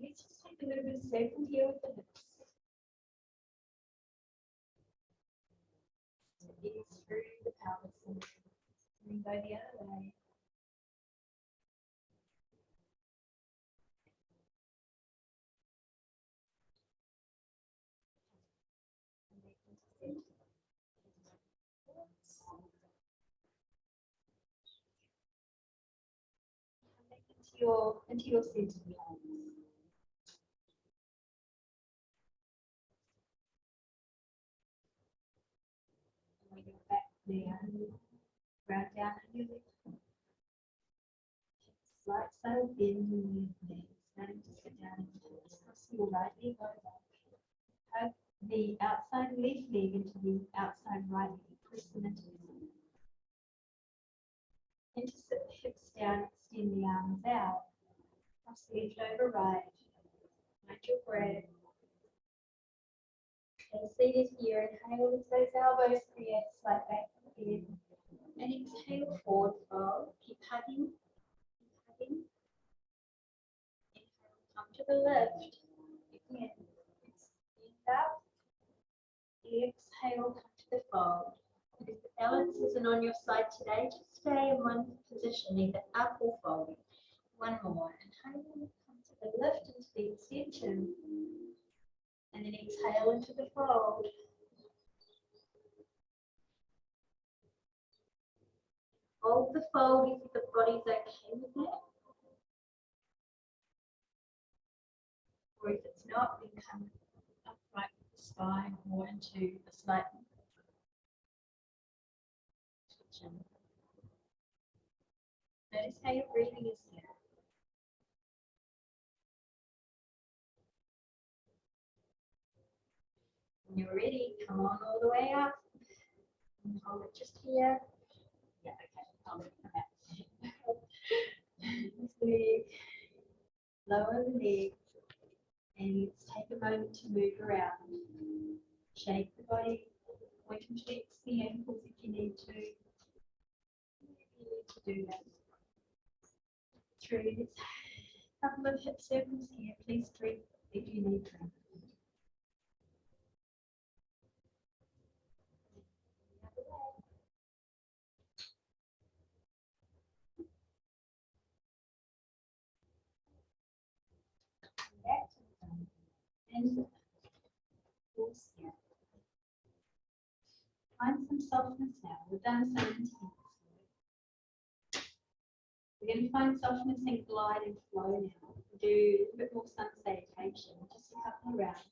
Let's just take a little bit of circle here with the hips. Ease through the pelvis and then go the other way. Into your center line. Bring it back down. Ground down on your leg. Slight side bend in your legs. Starting to sit down into it. Cross your right leg over. Hug the outside left leg into the outside right leg. Press them into the center. And to sit the hips down, extend the arms out. Cross left over right. Find your breath. Stay seated here. Inhale as those elbows create slight back bend. And exhale, forward fold. Keep hugging. Keep hugging. Inhale, come to the left. Again, extend up. Exhale, come to the fold. And if the balance isn't on your side today, just stay in one position, either up or folding. One more. Inhale, come to the lift into the extension. And then exhale into the fold. Hold the fold if the body's okay with that. Or if it's not, then come upright with the spine or into a slight twitching. Notice how your breathing is here. When you're ready, come on all the way up. And hold it just here. Yeah, okay. Hold it. Come out. This leg. Lower the leg. And let's take a moment to move around. Shake the body. Point and flex the ankles if you need to. You need to do that. Through this couple of hip circles here. Please drink if you need to. And pause here. Find some softness now. We've done some intense. We're going to find softness and glide and flow now. Do a bit more sun salutation, just a couple of rounds,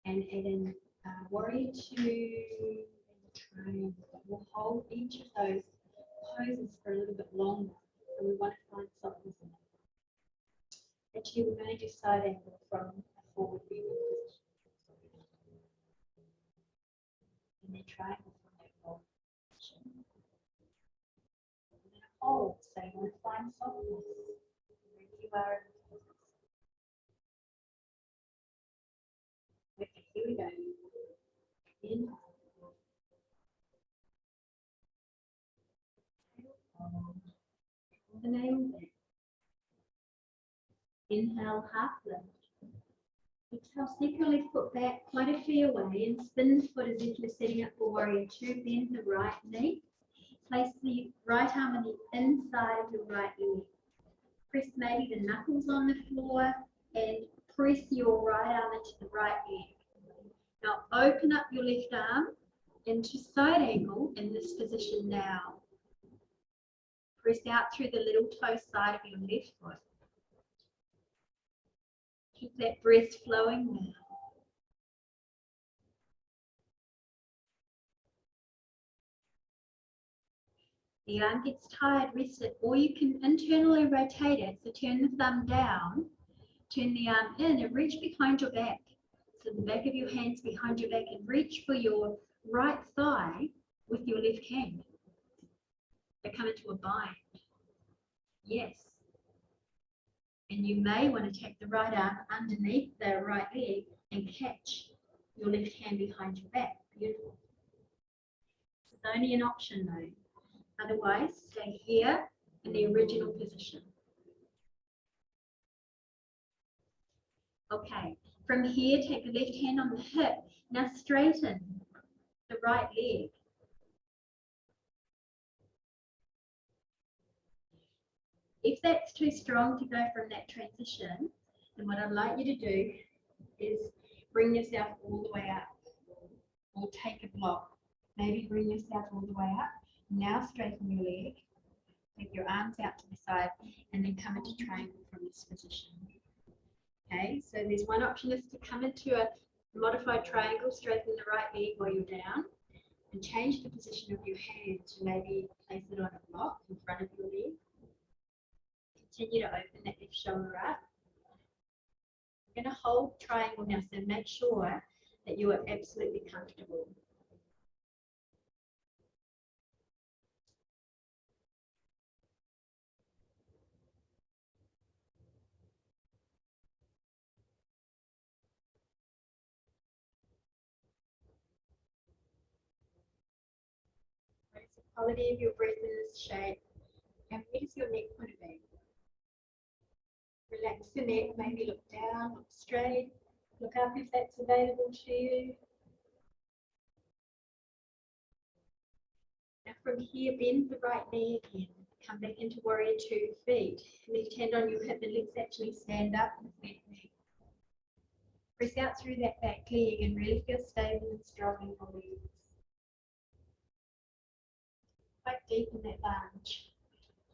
and add in warrior 2 and triangle. We'll hold each of those poses for a little bit longer, so we want to find softness in it. Actually, we're going to do side angle from a forward bending position. And then triangle from that forward position. And then a hold, so you want to find softness wherever you are in the poses. Okay, here we go. Inhale. The name there. Inhale, half lift. Exhale, sneak your left foot back quite a fair way and spin the foot as if you're setting up for warrior 2. Bend the right knee. Place the right arm on the inside of your right leg. Press maybe the knuckles on the floor and press your right arm into the right leg. Now open up your left arm into side angle in this position now. Press out through the little toe side of your left foot. Keep that breath flowing now. The arm gets tired, rest it, or you can internally rotate it. So turn the thumb down, turn the arm in and reach behind your back. So the back of your hands behind your back and reach for your right thigh with your left hand. So come into a bind. Yes. And you may want to take the right arm underneath the right leg and catch your left hand behind your back. Beautiful. It's only an option though. Otherwise, stay here in the original position. Okay, from here, take the left hand on the hip. Now straighten the right leg. If that's too strong to go from that transition, then what I'd like you to do is bring yourself all the way up, or take a block. Maybe bring yourself all the way up. Now straighten your leg, take your arms out to the side, and then come into triangle from this position. Okay, so there's one option is to come into a modified triangle, straighten the right leg while you're down, and change the position of your hand to maybe place it on a block in front of your leg. Continue to open that left shoulder up. We're going to hold triangle now, so make sure that you are absolutely comfortable. What is the quality of your breath in this shape? And where does your neck want to be? Relax the neck, maybe look down, look straight, look up if that's available to you. Now from here, bend the right knee again. Come back into warrior 2 feet. Left hand on your hip and let's actually stand up with that knee. Press out through that back leg and really feel stable and strong in your legs. Quite deep in that lunge.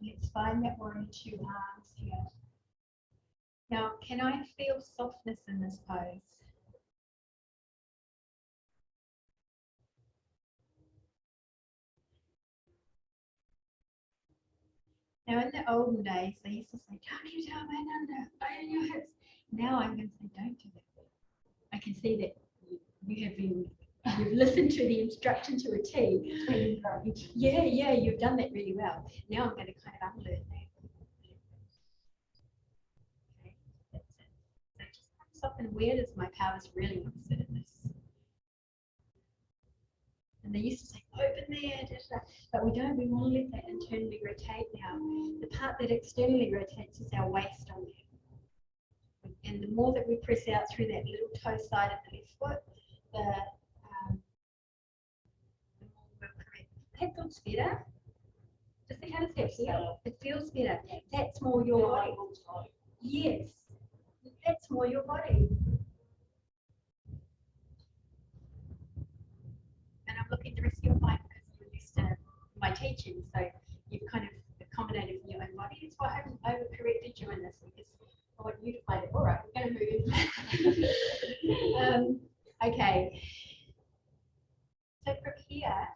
Let's find that warrior 2 arms here. Now, can I feel softness in this pose? Now, in the olden days, they used to say, don't you down and under, open your hips. Now I'm going to say, don't do that. I can see that you've listened to the instruction to a T. Yeah, you've done that really well. Now I'm going to kind of unlearn that. Okay, that's it. So just soften, where does my pelvis really want to sit in this? And they used to say, open there, but we don't. We want to let that internally rotate now. The part that externally rotates is our waist on there. And the more that we press out through that little toe side of the left foot, the more we'll correct. That looks better. Just see, how does that feel? It feels better. That's more your body. Yes, that's more your body. And I'm looking the rest of your life because you're used to my teaching, so you've kind of accommodated for your own body. That's why I haven't overcorrected you in this, because I want you to find it. All right, we're going to move. Okay. So from here,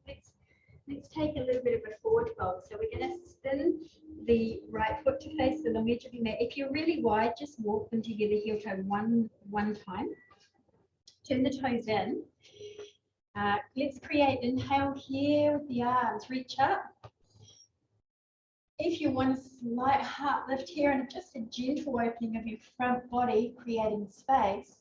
let's take a little bit of a forward fold. So we're going to spin the right foot to face the long edge of your mat. If you're really wide, just walk them together heel toe one time. Turn the toes in. Let's create inhale here with the arms. Reach up. If you want a slight heart lift here and just a gentle opening of your front body, creating space.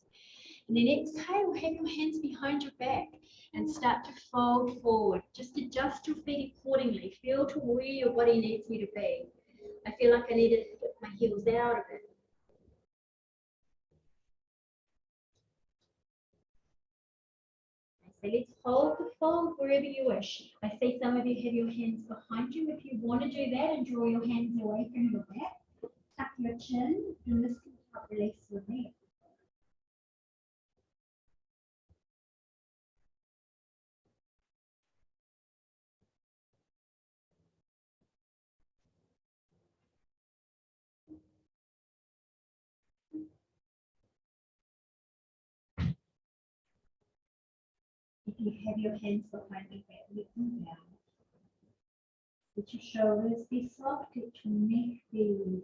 And then exhale, have your hands behind your back and start to fold forward. Just adjust your feet accordingly. Feel to where your body needs you to be. I feel like I need to put my heels out of it. So let's hold the fold wherever you wish. I see some of you have your hands behind you. If you want to do that and draw your hands away from your back, tuck your chin and this can help release your neck. If you have your hands behind your back, let them down. Let your shoulders be soft, let your neck be loose.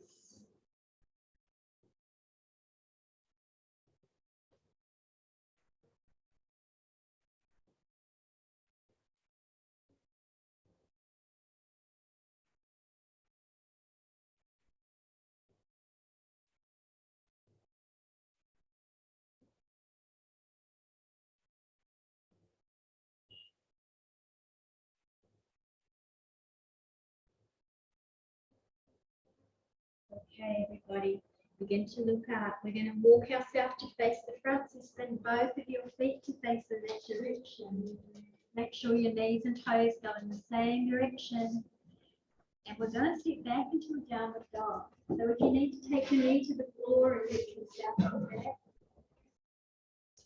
Okay, everybody, begin to look up. We're going to walk ourselves to face the front, so spin both of your feet to face in that direction. Make sure your knees and toes go in the same direction. And we're going to sit back into a downward dog. So if you need to take your knee to the floor and lift yourself up back,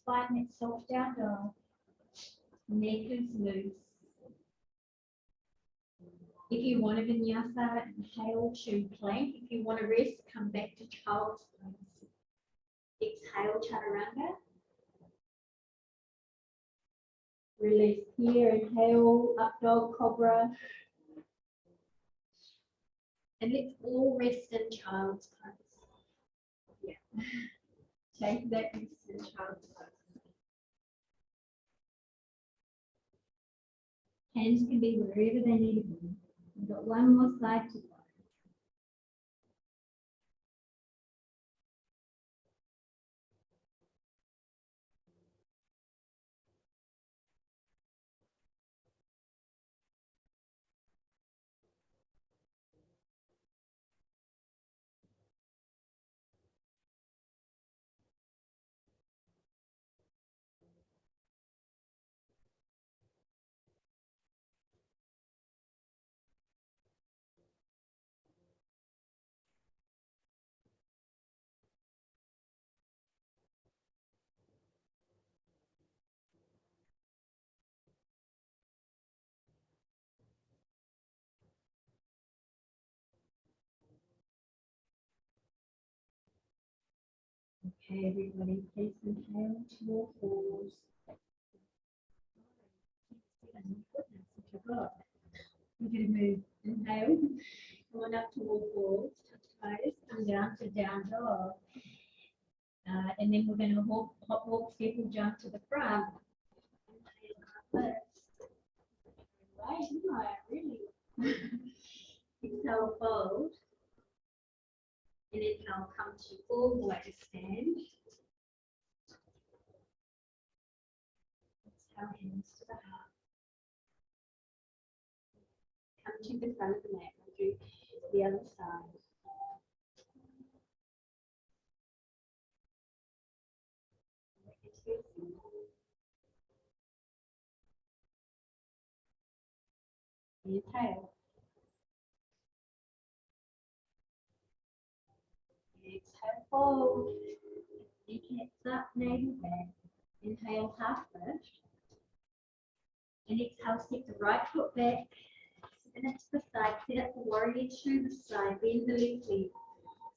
find that soft down dog. Neck is loose. If you want a vinyasa, inhale to plank. If you want to rest, come back to child's pose. Exhale, chaturanga. Release here, inhale, up dog, cobra. And let's all rest in child's pose. Yeah. Take that rest in child's pose. Hands can be wherever they need to be. We've got one more side to go. Okay, everybody, please inhale to your fours. We're going to move, inhale, going up to all fours, touch toes, come down to down dog. And then we're going to hop, walk, step, and jump to the front. Inhale, right, really. Exhale, fold. And inhale, come to all the way to stand. Exhale, hands to the heart. Come to the front of the mat, do the other side. Inhale. Exhale, fold. Kneecaps up, navel back. Inhale, half lift. And exhale, step the right foot back. Spin it to the side. Set up the warrior to the side. Bend the left leg.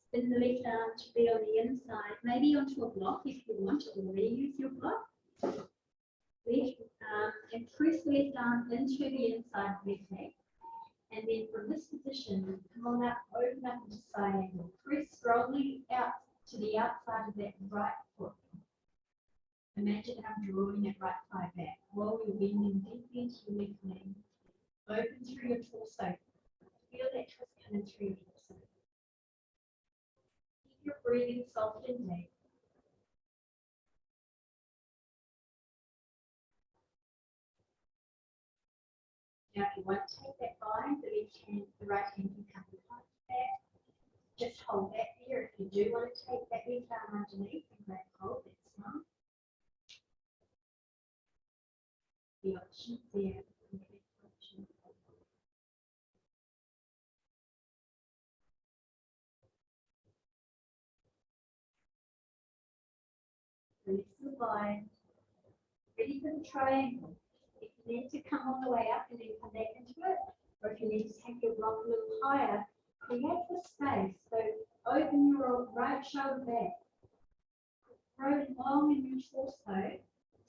Spin the left arm to be on the inside. Maybe onto a block if you want to already use your block. Left arm and press the left arm into the inside of left leg. And then from this position, come on up, open up into side angle. Press strongly out to the outside of that right foot. Imagine I'm drawing that right thigh back. While you're bending deeply into your left knee. Open through your torso. Feel that twist coming through your torso. Keep your breathing soft and deep. Now, if you want to take that bind, the right hand can come behind back. Just hold that there. If you do want to take that left arm underneath and grab hold, that's fine. The options there. Release the bind. Ready for the triangle. If you need to come all the way up and then come back into it, or if you need to take your block a little higher, create the space. So open your right shoulder back. Throw it long in your torso.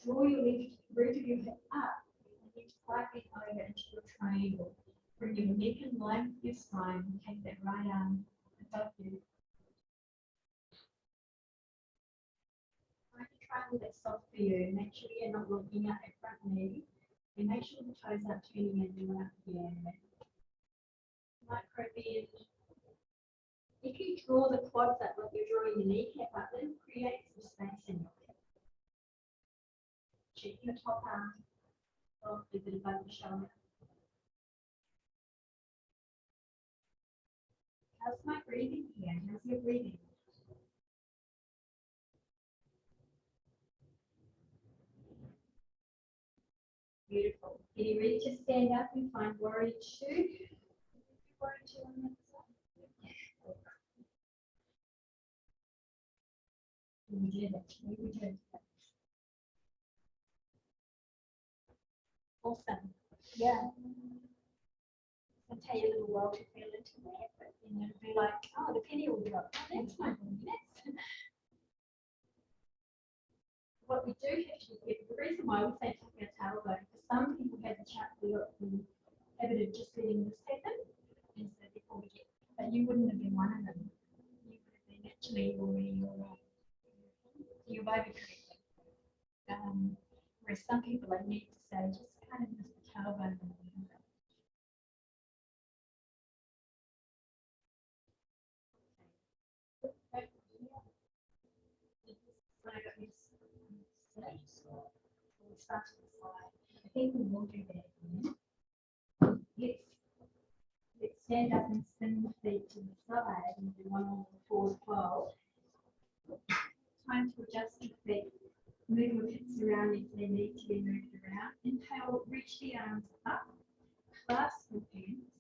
Draw your left root of your hip up and then slightly over into your triangle. Bring your neck in line with your spine and take that right arm above you. Find a triangle that's soft for you. Make sure you're not looking at that front knee. And make sure the toes are turning in and up again. Micro bend. If you draw the quads up like you're drawing the kneecap up, then create some space in your hip. Check your top arm. Or is it above the shoulder? How's my breathing here? How's your breathing? Beautiful. Are you ready to stand up and find warrior two? Warrior two on that side. We did it. We did it. Awesome. Yeah. I'll tell you a little while to feel into that, but then it'll be like, oh, the penny will drop. Oh, that's my minutes. What we do have to get, the reason why we say tuck our tailbone, because some people have the habit of just letting this happen, and so therefore we get, but you wouldn't have been one of them. You would have been actually already you're over correctly. Whereas some people I need to say just kind of miss the tailbone a little bit. I think we will do that again. Let's stand up and spin the feet to the side and do one on the forward fold. Time to adjust your feet. Move your hips around if they need to be moved around. Inhale, reach the arms up. Clasp your hands.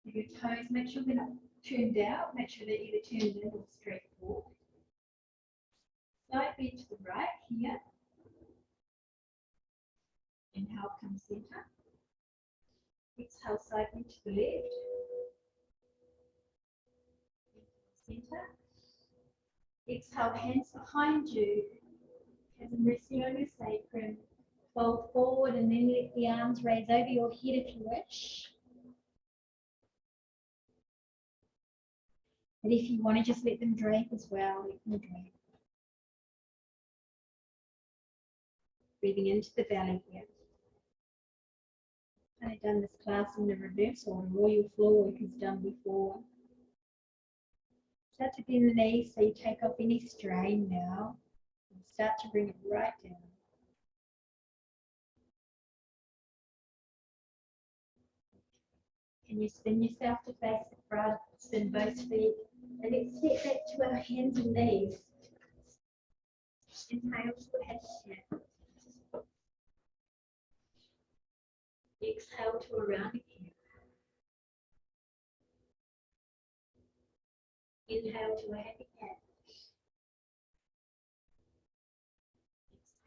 Your toes, make sure they're not turned out. Make sure they're either turned in or straight forward. Side bend to the right here. Inhale, come center. Exhale, side bend to the left. Center. Exhale, hands behind you, as I'm resting on your sacrum. Fold forward and then let the arms raise over your head if you wish. But if you want to just let them drape as well, let them drape. Breathing into the belly here. I've done this class in the reverse order. All your floor work is done before. Start to bend the knees so you take off any strain now. And start to bring it right down. Can you spin yourself to face the front, spin both feet, and then step back to our hands and knees. Inhale to a happy cat. Exhale to a rounded cat. Inhale to a happy cat.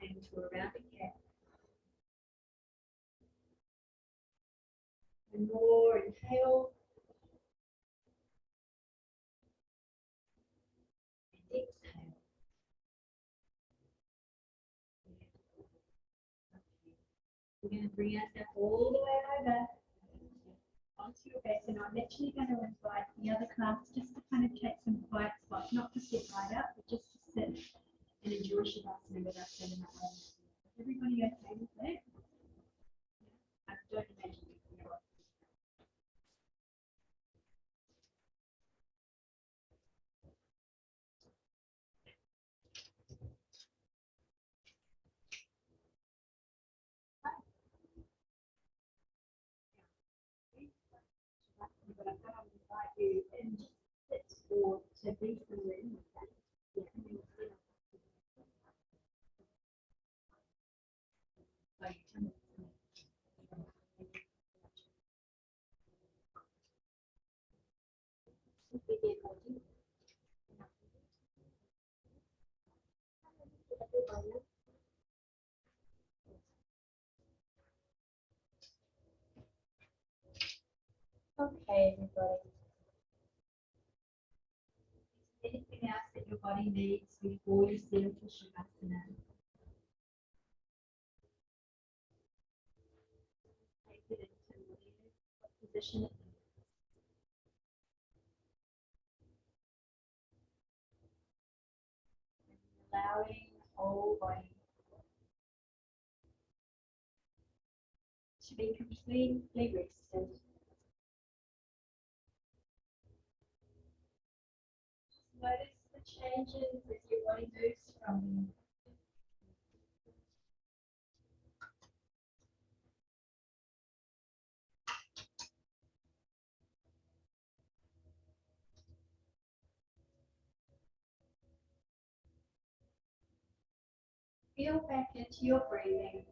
Exhale to a rounded cat. And more, inhale. And exhale. We're going to bring ourselves all the way over onto your back, and I'm actually going to invite the other class just to kind of take some quiet spots, not to sit right up, but just to sit and enjoy Shavasana with us in that way. Is everybody okay with that? I don't imagine you will. But I'm going to invite you and just sit or to be somewhere in the back. Yeah, and then sit up. So you come okay, everybody. Anything else that your body needs before you settle for Shavasana? Take it into what position it is. Allowing the whole body to be completely rested. Notice the changes as your body moves from feel back into your breathing.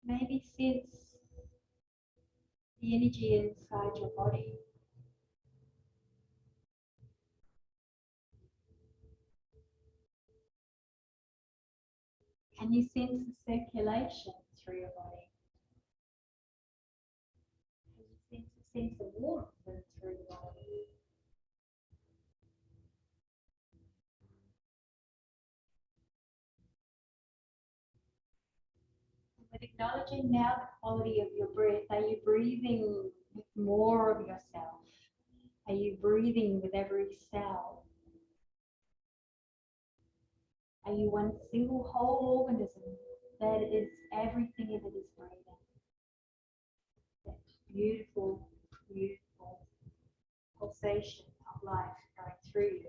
Maybe sense the energy inside your body. Can you sense the circulation through your body? Can you sense a sense of warmth through your body? But acknowledging now the quality of your breath, are you breathing with more of yourself? Are you breathing with every cell? Are you one single whole organism that is everything that is breathing? That beautiful, beautiful pulsation of life going through you.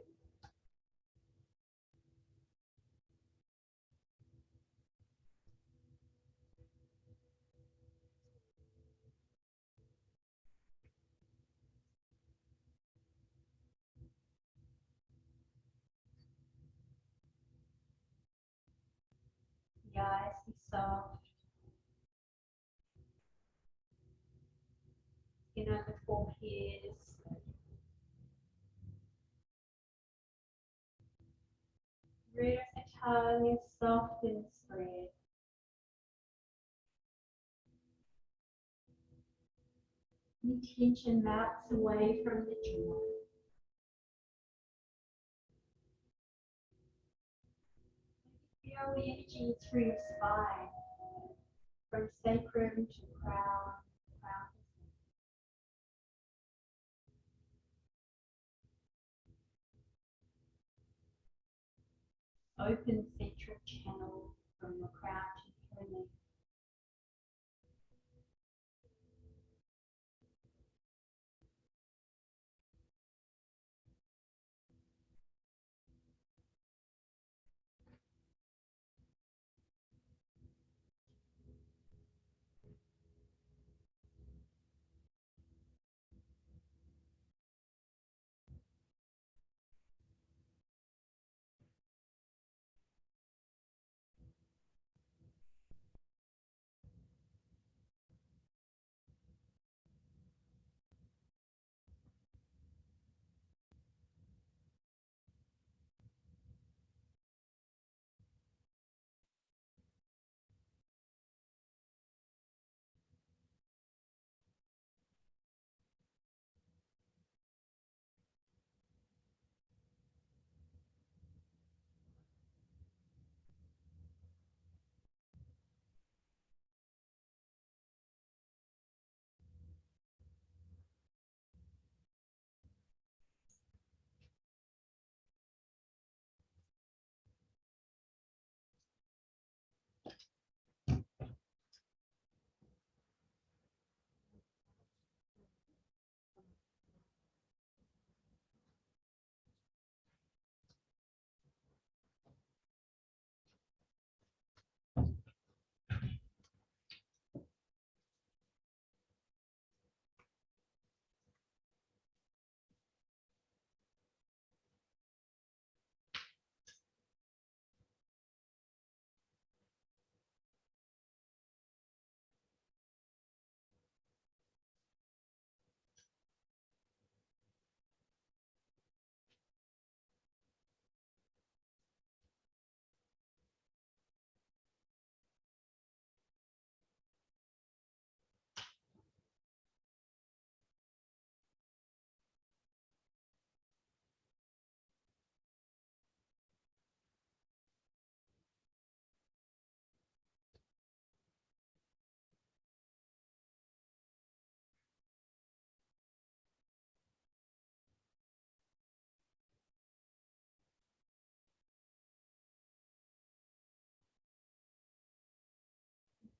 The eyes be soft. Skin on the forehead is root of the tongue is soft and spread. Any tension melts away from the jaw. Feel the energy through your spine, from sacrum to crown, crown. Open central channel from your crown to the perineum.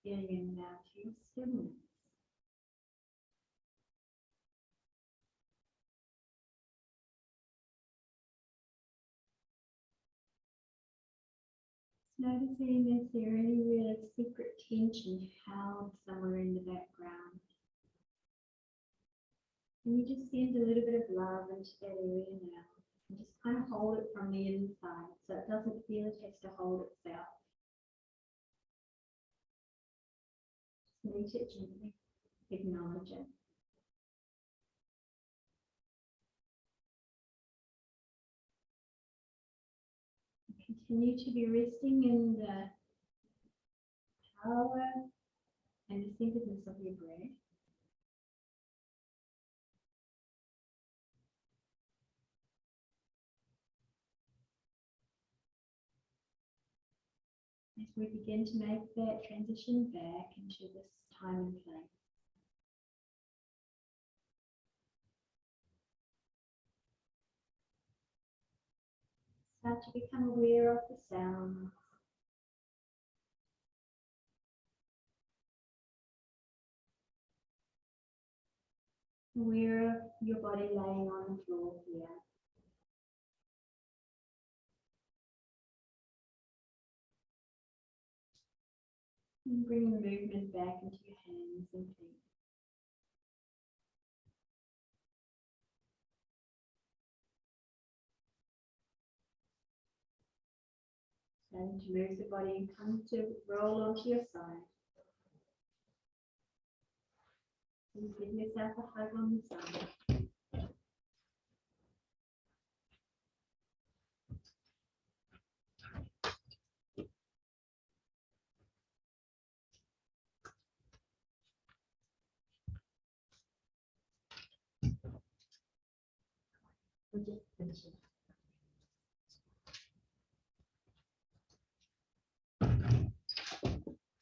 Getting in now to stillness. Noticing is there any real secret tension held somewhere in the background. And you just send a little bit of love into that area now. And just kind of hold it from the inside so it doesn't feel it has to hold itself. Just meet it gently, acknowledge it. Continue to be resting in the power and the centeredness of your breath. As we begin to make that transition back into this time and place. Start to become aware of the sounds. Aware of your body laying on the floor here. And bring the movement back into your hands and feet. Starting to move the body and come to roll onto your side. And give yourself a hug on the side.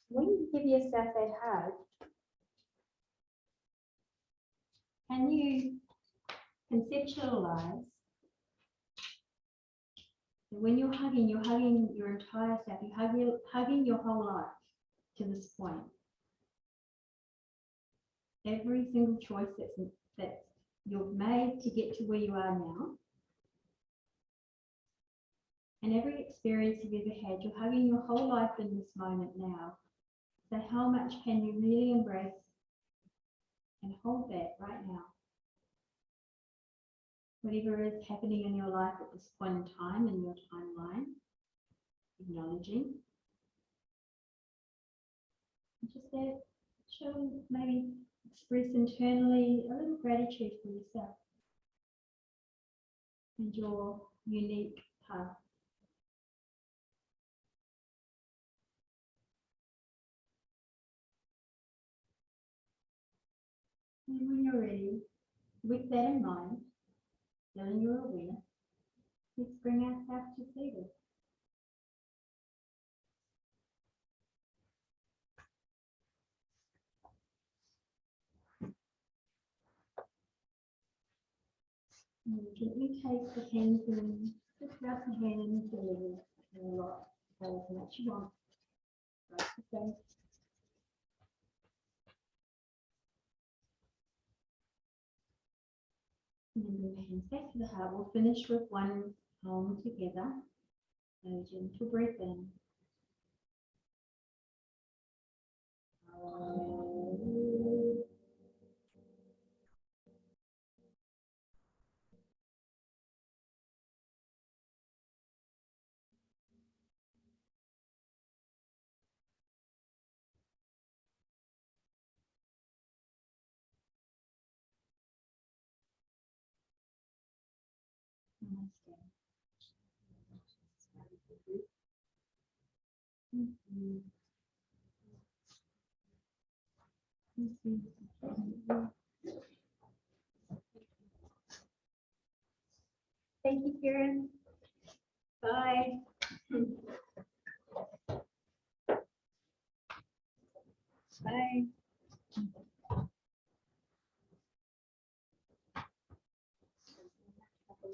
When you give yourself that hug, can you conceptualize that when you're hugging your entire self, you're hugging your whole life to this point. Every single choice that you've made to get to where you are now, and every experience you've ever had, you're hugging your whole life in this moment now. So how much can you really embrace and hold that right now? Whatever is happening in your life at this point in time, in your timeline, acknowledging. Just that, show, maybe express internally a little gratitude for yourself and your unique path. And when you're ready, with that in mind, feeling your awareness, let's bring ourselves to seated. And gently take the hands in, just rub the hands a lot, as much you want. Right the face. And then bring the hands back to the heart. We'll finish with one palm together. So gentle breath in. Namaste. Thank you, Karen. Bye. Bye.